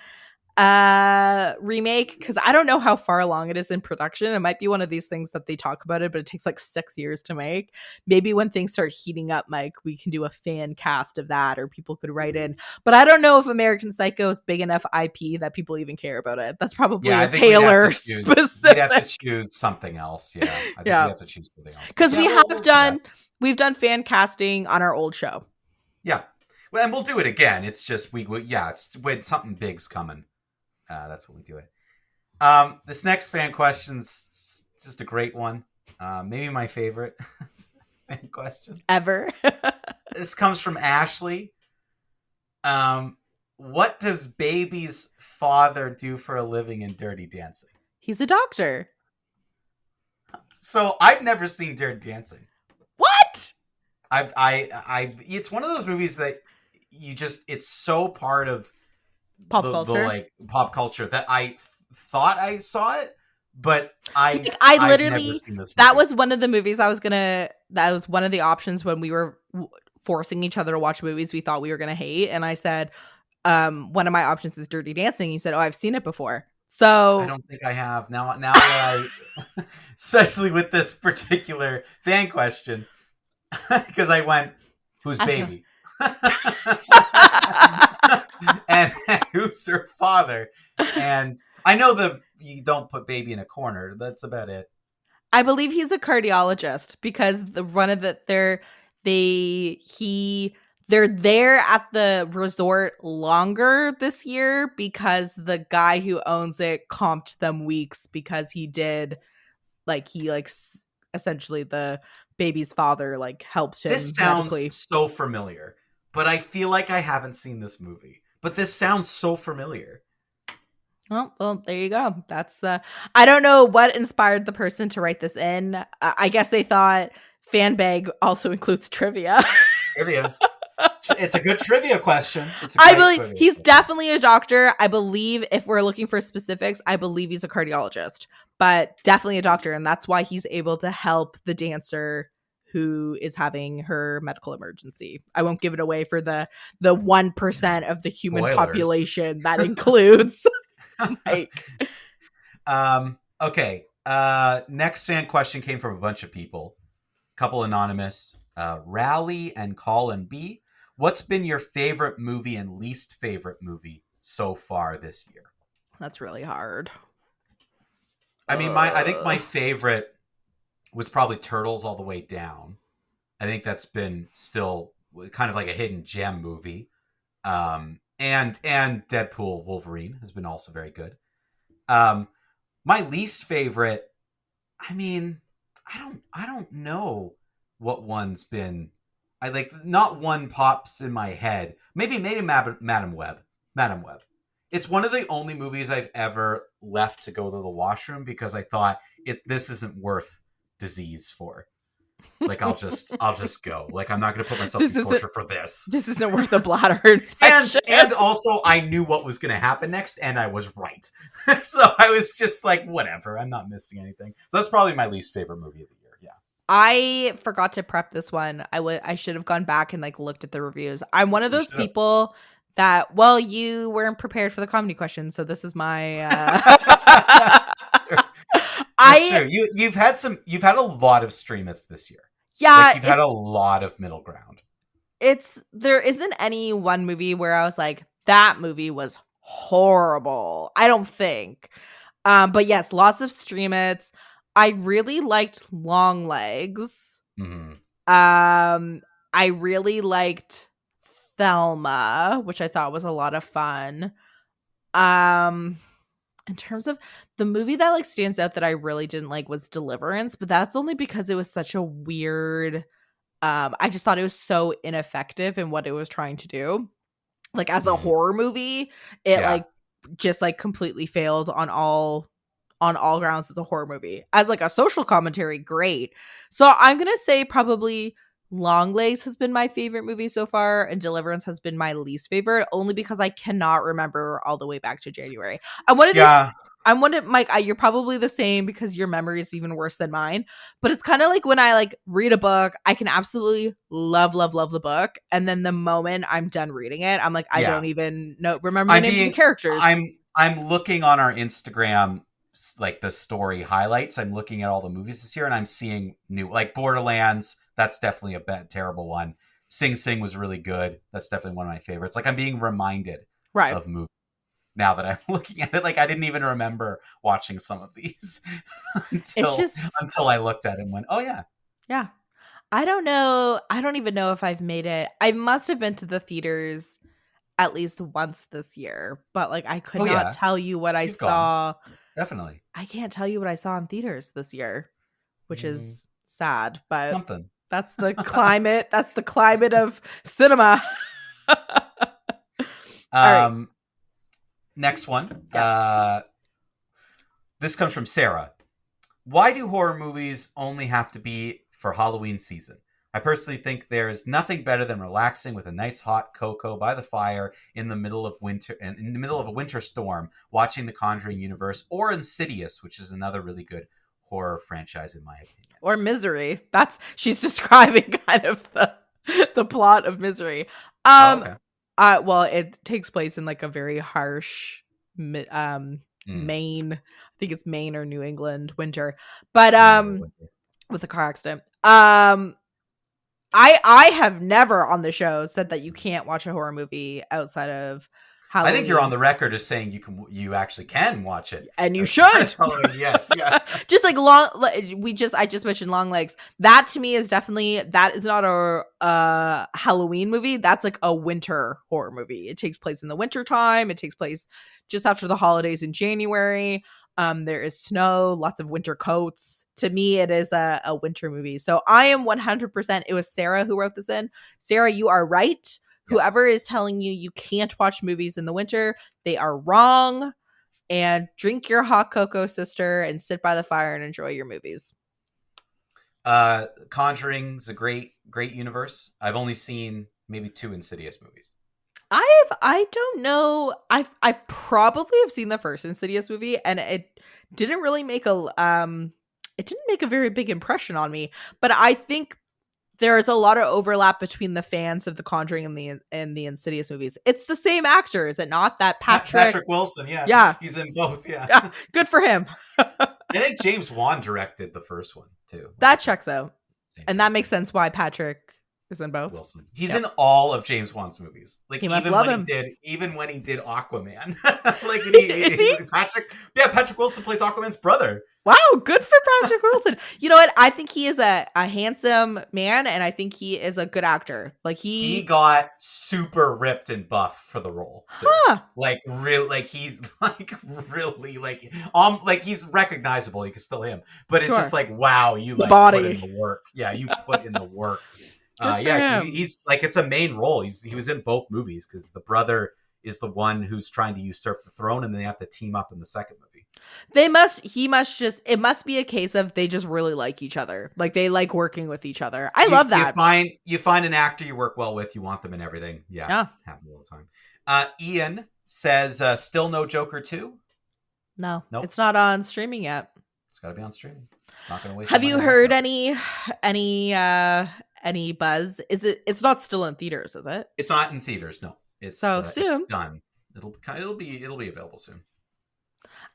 remake, because I don't know how far along it is in production. It might be one of these things that they talk about it, but it takes like 6 years to make. Maybe when things start heating up, Mike, we can do a fan cast of that, or people could write in. But I don't know if American Psycho is big enough IP that people even care about it. That's probably a Taylor specific. We'd have to choose something else. Yeah, I think we have to choose something else. Because we've done fan casting on our old show. Yeah, well, and we'll do it again. It's just it's when something big's coming. That's when we do it. This next fan question's just a great one. Maybe my favorite fan question ever. This comes from Ashley. What does Baby's father do for a living in Dirty Dancing? He's a doctor. So I've never seen Dirty Dancing. What? It's one of those movies that it's so part of pop culture that I thought I saw it, but I literally, that was one of the movies that was one of the options when we were forcing each other to watch movies we thought we were going to hate. And I said, one of my options is Dirty Dancing. You said, oh, I've seen it before. So I don't think I have now that I, especially with this particular fan question, because I went, who's Baby? And who's her father? And I know you don't put Baby in a corner. That's about it. I believe he's a cardiologist, because they're there at the resort longer this year because the guy who owns it comped them weeks because essentially the baby's father helped him. This sounds so familiar, but I feel like I haven't seen this movie. But this sounds so familiar. Well, there you go. That's I don't know what inspired the person to write this in. I guess they thought fan bag also includes trivia. Trivia. It's a good trivia question. I believe he's definitely a doctor. I believe, if we're looking for specifics, I believe he's a cardiologist, but definitely a doctor. And that's why he's able to help the dancer who is having her medical emergency. I won't give it away for the 1% of the human population that includes Mike. Okay. Next fan question came from a bunch of people. Couple anonymous. Rally and Colin B. What's been your favorite movie and least favorite movie so far this year? That's really hard. I mean, I think my favorite was probably Turtles All the Way Down. I think that's been still kind of like a hidden gem movie. And Deadpool Wolverine has been also very good. My least favorite, I mean, I don't know what one's been I like not one pops in my head. Maybe Madam Web. Madam Web. It's one of the only movies I've ever left to go to the washroom because I thought this isn't worth disease for. Like I'll just go. Like I'm not going to put myself through torture for this. This isn't worth a bladder infection. And also I knew what was going to happen next, and I was right. So I was just like, whatever. I'm not missing anything. So that's probably my least favorite movie of the year. Yeah. I forgot to prep this one. I should have gone back and like looked at the reviews. I'm one of those people that, well, you weren't prepared for the comedy question, so this is my That's true. You've had a lot of streamits this year. Yeah, like you've had a lot of middle ground. There isn't any one movie where I was like, that movie was horrible. I don't think. But yes, lots of streamits. I really liked Longlegs. Mm-hmm. I really liked Thelma, which I thought was a lot of fun. In terms of the movie that like stands out that I really didn't like was Deliverance, but that's only because it was such a weird I just thought it was so ineffective in what it was trying to do. Like as a horror movie, it like just like completely failed on all grounds as a horror movie. As like a social commentary, great. So I'm going to say probably Longlegs has been my favorite movie so far, and Deliverance has been my least favorite, only because I cannot remember all the way back to January. I'm wondering, Mike, you're probably the same because your memory is even worse than mine. But it's kind of like when I like read a book, I can absolutely love the book, and then the moment I'm done reading it, I'm like, I don't even remember the names of the characters. I'm looking on our Instagram, like the story highlights. I'm looking at all the movies this year, and I'm seeing new, like Borderlands. That's definitely a terrible one. Sing Sing was really good. That's definitely one of my favorites. Like I'm being reminded of movies now that I'm looking at it. Like I didn't even remember watching some of these until I looked at it and went, oh yeah. Yeah. I don't know. I don't even know if I've made it. I must have been to the theaters at least once this year, but like I could not tell you what I saw. Definitely. I can't tell you what I saw in theaters this year, which is sad, but something. That's the climate. That's the climate of cinema. Right. Next one. Yeah. This comes from Sarah. Why do horror movies only have to be for Halloween season? I personally think there is nothing better than relaxing with a nice hot cocoa by the fire in the middle of winter, and in the middle of a winter storm, watching the Conjuring universe or Insidious, which is another really good horror franchise in my opinion. Or Misery. She's describing kind of the plot of Misery. Okay. Well, it takes place in like a very harsh Maine. I think it's Maine or New England winter. But with a car accident. I have never on the show said that you can't watch a horror movie outside of Halloween. I think you're on the record as saying you actually can watch it, and you should. Yes, yeah. Just like I just mentioned Longlegs. That to me is that is not a Halloween movie. That's like a winter horror movie. It takes place in the winter time. It takes place just after the holidays in January. There is snow, lots of winter coats. To me, it is a winter movie. So I am 100%. It was Sarah who wrote this in. Sarah, you are right. Whoever is telling you can't watch movies in the winter, they are wrong. And drink your hot cocoa, sister, and sit by the fire and enjoy your movies. Conjuring's a great universe. I've only seen maybe 2 Insidious movies. I don't know. I probably have seen the first Insidious movie, and it didn't really make a very big impression on me. But I think there is a lot of overlap between the fans of The Conjuring and the Insidious movies. It's the same actor, is it not? That Patrick Wilson, yeah, he's in both. Yeah, good for him. I think James Wan directed the first one too. That checks out, and that makes sense why Patrick is in both. Wilson. He's in all of James Wan's movies. Like he must love him. Even when he did Aquaman. Like Patrick Wilson plays Aquaman's brother. Wow, good for Patrick Wilson. You know what? I think he is a handsome man, and I think he is a good actor. Like he got super ripped and buff for the role. Too. Huh. Like real, like he's like really like he's recognizable. He can still him, but it's just like wow, you like put in the work. Yeah, you put in the work. Good for Yeah, him. he's like, it's a main role. He was in both movies because the brother is the one who's trying to usurp the throne, and they have to team up in the second movie. It must be a case of they just really like each other. Like they like working with each other. I You love you that. find an actor you work well with, you want them in everything. Yeah, Yeah. happens all the time. Ian says, still no Joker 2? No, Nope. it's not on streaming yet. It's got to be on streaming. Not going to waste. Have you heard any buzz? It's not still in theaters, is it? It's not in theaters. No, it's So soon. It's done. It'll be available soon.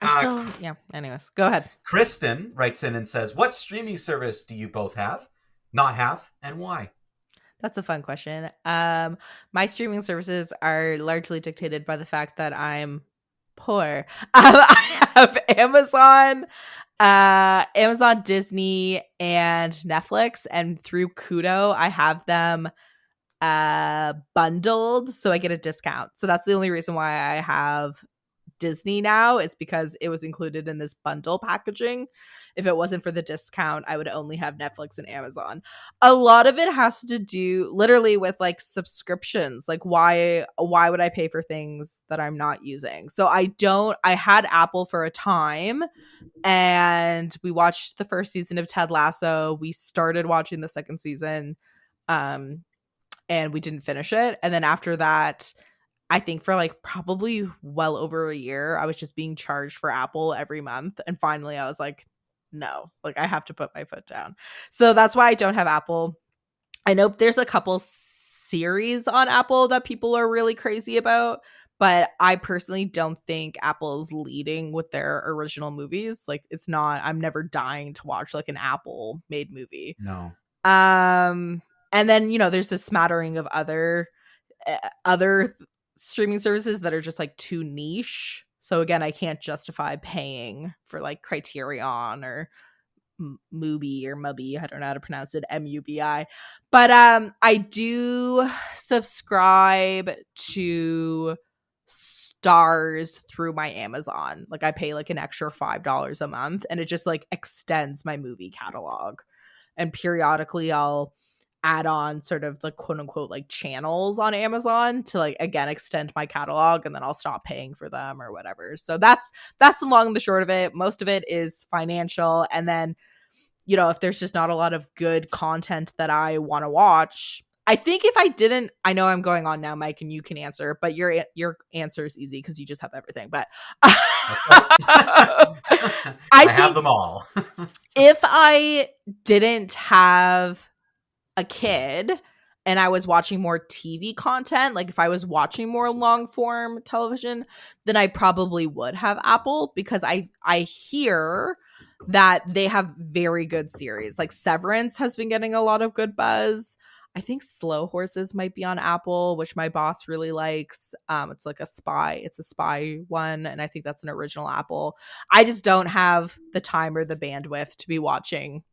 Yeah. Anyways, go ahead. Kristen writes in and says, "What streaming service do you both have, not have, and why?" That's a fun question. My streaming services are largely dictated by the fact that I'm poor. I have Amazon, Disney, and Netflix, and through Kudo, I have them bundled, so I get a discount. So that's the only reason why I have Disney now, is because it was included in this bundle packaging. If it wasn't for the discount, I would only have Netflix and Amazon. A lot of it has to do literally with like subscriptions. Like why would I pay for things that I'm not using? So I had Apple for a time, and we watched the first season of Ted Lasso. We started watching the second season, and we didn't finish it. And then after that, I think for like probably well over a year, I was just being charged for Apple every month. And finally I was like, no, like I have to put my foot down. So that's why I don't have Apple. I know there's a couple series on Apple that people are really crazy about, but I personally don't think Apple's leading with their original movies. Like it's not, I'm never dying to watch like an Apple made movie. No. And then, there's a smattering of other streaming services that are just like too niche. So again, I can't justify paying for like Criterion or Mubi or Mubi. I don't know how to pronounce it. MUBI. But I do subscribe to Stars through my Amazon. Like I pay like an extra $5 a month, and it just like extends my movie catalog. And periodically I'll add on sort of the quote unquote like channels on Amazon to like again extend my catalog, and then I'll stop paying for them or whatever. So that's the long and the short of it. Most of it is financial, and then if there's just not a lot of good content that I want to watch, I think if I didn't, I know I'm going on now, Mike, and you can answer, but your answer is easy because you just have everything. But I have them all. If I didn't have a kid and I was watching more TV content, like if I was watching more long form television, then I probably would have Apple, because I hear that they have very good series. Like Severance has been getting a lot of good buzz. I think Slow Horses might be on Apple, which my boss really likes. It's like a spy one, and I think that's an original Apple. I just don't have the time or the bandwidth to be watching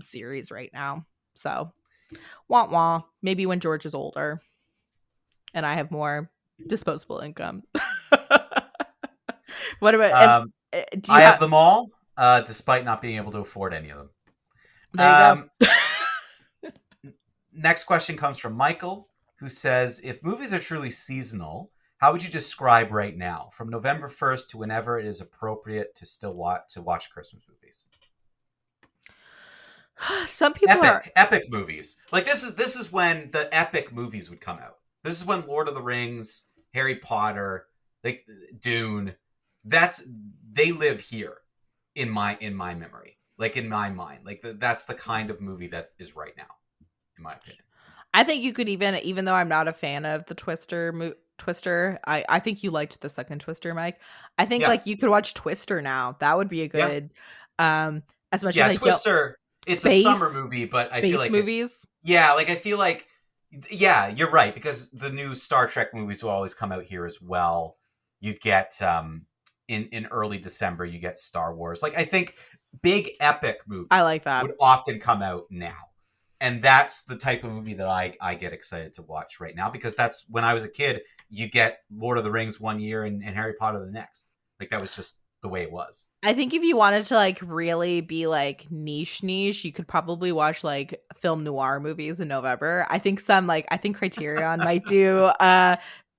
series right now. So wah wah. Maybe when George is older and I have more disposable income. What about I have them all, despite not being able to afford any of them. There you go. Next question comes from Michael, who says, if movies are truly seasonal, how would you describe right now, from November 1st to whenever it is appropriate to still watch Christmas movies? Some people epic movies. Like this is when the epic movies would come out. This is when Lord of the Rings, Harry Potter, like Dune, they live here in my memory, like in my mind. Like that's the kind of movie that is right now, in my opinion. I think you could even though I'm not a fan of the Twister, I think you liked the second Twister, Mike. I think like you could watch Twister now. That would be a good as much as I Twister. It's a summer movie, but I feel like movies. I feel like you're right, because the new Star Trek movies will always come out here as well. You get in early December, you get Star Wars. Like I think big epic movies I like that would often come out now. And that's the type of movie that I get excited to watch right now, because that's when I was a kid, you get Lord of the Rings one year and Harry Potter the next. Like that was just the way it was. I think if you wanted to like really be like niche, you could probably watch like film noir movies in November. I think Criterion might do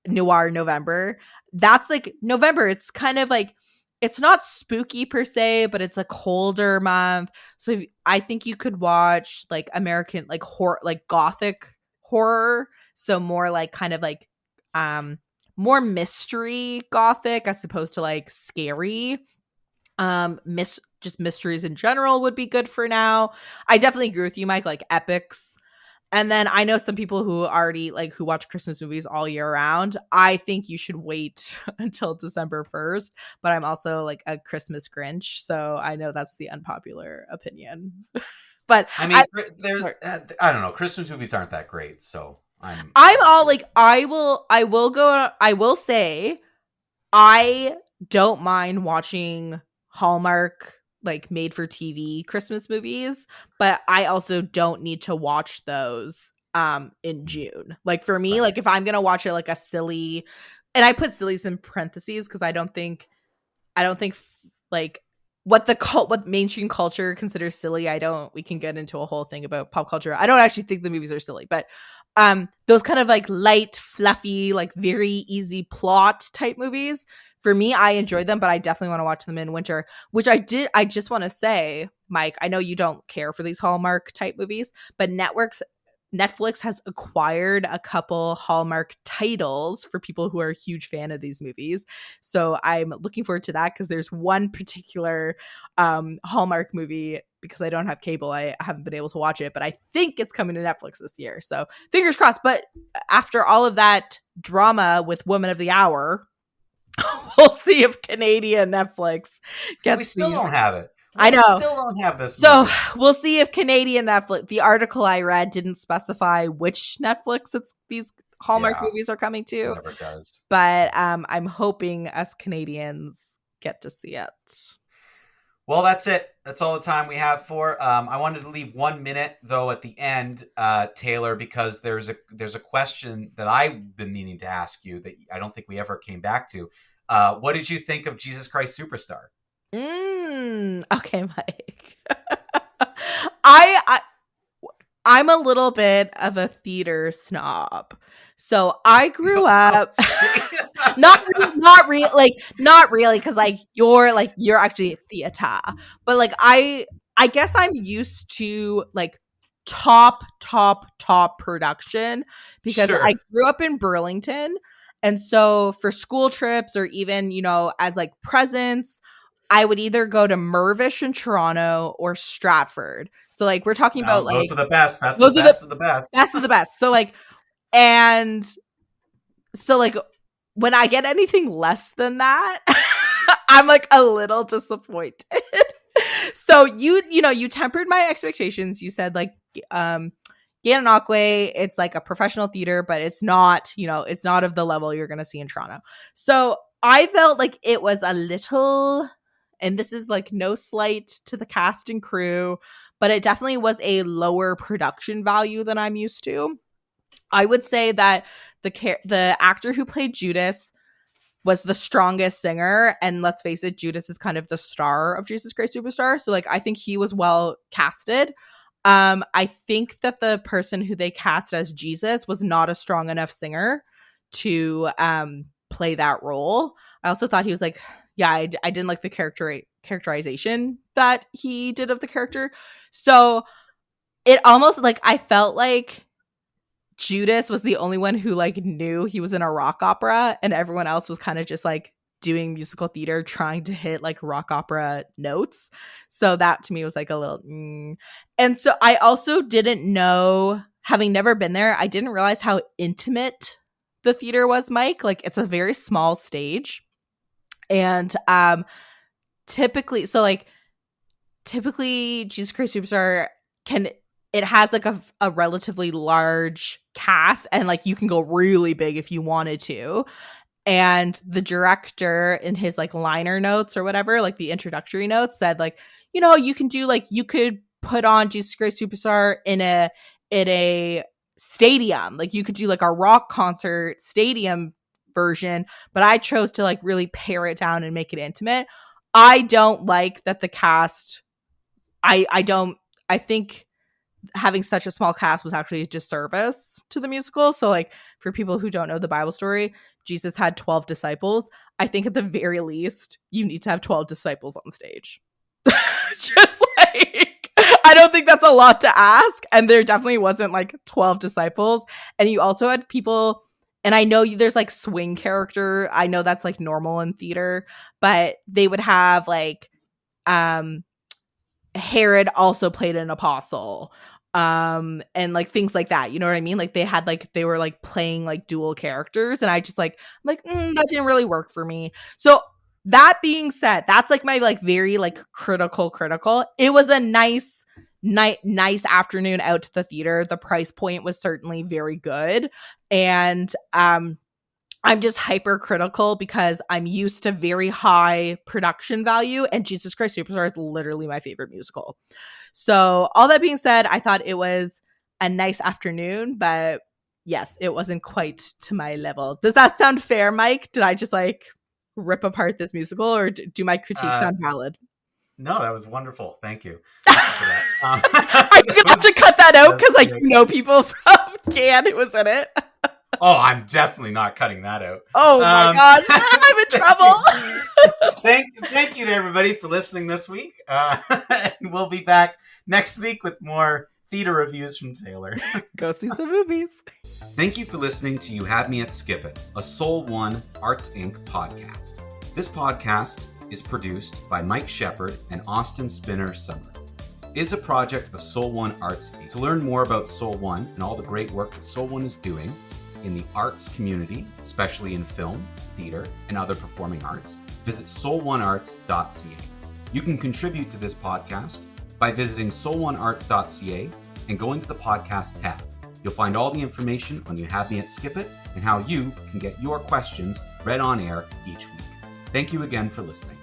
noir November. That's like November. It's kind of like, it's not spooky per se, but it's a colder month. So I think you could watch like American like horror, like gothic horror. So more like kind of like more mystery gothic as opposed to like scary. Just mysteries in general would be good for now. I definitely agree with you, Mike, like epics. And then I know some people who already like who watch Christmas movies all year round. I think you should wait until December 1st, but I'm also like a Christmas Grinch, so I know that's the unpopular opinion. But I mean, I don't know, Christmas movies aren't that great, so I'm all like I will say I don't mind watching Hallmark like made for TV Christmas movies, but I also don't need to watch those in June. Like for me, like if I'm going to watch it like a silly, and I put sillies in parentheses because I don't think like what mainstream culture considers silly. We can get into a whole thing about pop culture. I don't actually think the movies are silly, but those kind of like light, fluffy, like very easy plot type movies, for me, I enjoy them, but I definitely want to watch them in winter, which I did. I just want to say, Mike, I know you don't care for these Hallmark type movies, but Netflix has acquired a couple Hallmark titles for people who are a huge fan of these movies. So I'm looking forward to that because there's one particular Hallmark movie, because I don't have cable, I haven't been able to watch it, but I think it's coming to Netflix this year. So fingers crossed. But after all of that drama with Woman of the Hour, we'll see if Canadian Netflix gets. We still don't have it. I know. Still don't have this. So we'll see if Canadian Netflix. The article I read didn't specify which Netflix these Hallmark movies are coming to. Never does. But I'm hoping us Canadians get to see it. Well, that's it. That's all the time we have for. I wanted to leave 1 minute though at the end, Taylor, because there's a question that I've been meaning to ask you that I don't think we ever came back to. What did you think of Jesus Christ Superstar? Okay, Mike. I'm a little bit of a theater snob. So I grew up not really, because like you're actually a theater. But like I guess I'm used to like top production because Sure. I grew up in Burlington. And so for school trips or even, as like presents, I would either go to Mirvish in Toronto or Stratford. So like we're talking about like those are the best. That's the best of the best. Best of the best. So like, and so like when I get anything less than that, I'm like a little disappointed. So you tempered my expectations. You said like Gananoque, it's like a professional theater, but it's not, it's not of the level you're going to see in Toronto. So I felt like it was a little, and this is like no slight to the cast and crew, but it definitely was a lower production value than I'm used to. I would say that the actor who played Judas was the strongest singer, and let's face it, Judas is kind of the star of Jesus Christ Superstar. So like I think he was well casted. I think that the person who they cast as Jesus was not a strong enough singer to play that role. I also thought he was like, I didn't like the characterization that he did of the character. So it almost like I felt like Judas was the only one who like knew he was in a rock opera, and everyone else was kind of just like doing musical theater, trying to hit like rock opera notes. So that to me was like a little And so I also didn't know, having never been there, I didn't realize how intimate the theater was, Mike. Like it's a very small stage. And typically Jesus Christ Superstar it has like a relatively large cast, and like you can go really big if you wanted to. And the director in his like liner notes or whatever, like the introductory notes, said like, you can do like, you could put on Jesus Christ Superstar in a stadium, like you could do like a rock concert stadium version, but I chose to like really pare it down and make it intimate. I don't like that the cast. I think having such a small cast was actually a disservice to the musical. So like for people who don't know the Bible story, Jesus had 12 disciples. I think at the very least you need to have 12 disciples on stage. Just like, I don't think that's a lot to ask, and there definitely wasn't like 12 disciples. And you also had people, and I know there's like swing character, I know that's like normal in theater, but they would have like Herod also played an apostle, and like things like that, you know what I mean? Like they were like playing like dual characters, and I just like that didn't really work for me. So that being said, that's like my like very like critical. It was a nice afternoon out to the theater. The price point was certainly very good, and I'm just hypercritical because I'm used to very high production value, and Jesus Christ Superstar is literally my favorite musical. So all that being said, I thought it was a nice afternoon, but yes, it wasn't quite to my level. Does that sound fair, Mike? Did I just like rip apart this musical, or do my critiques sound valid? No, that was wonderful. Thank you. For that. I'm gonna have to cut that out because like people from Cannes who was in it. Oh, I'm definitely not cutting that out. Oh my gosh, I'm in trouble. Thank you to everybody for listening this week. And we'll be back next week with more theater reviews from Taylor. Go see some movies. Thank you for listening to You Had Me at Skip It, a Soul One Arts Inc. podcast. This podcast is produced by Mike Shepard and Austin Spinner Summer. It is a project of Soul One Arts Inc. To learn more about Soul One and all the great work that Soul One is doing in the arts community, especially in film, theater, and other performing arts, visit soul1arts.ca. You can contribute to this podcast by visiting soul1arts.ca and going to the podcast tab. You'll find all the information on You Had Me at Skip It and how you can get your questions read on air each week. Thank you again for listening.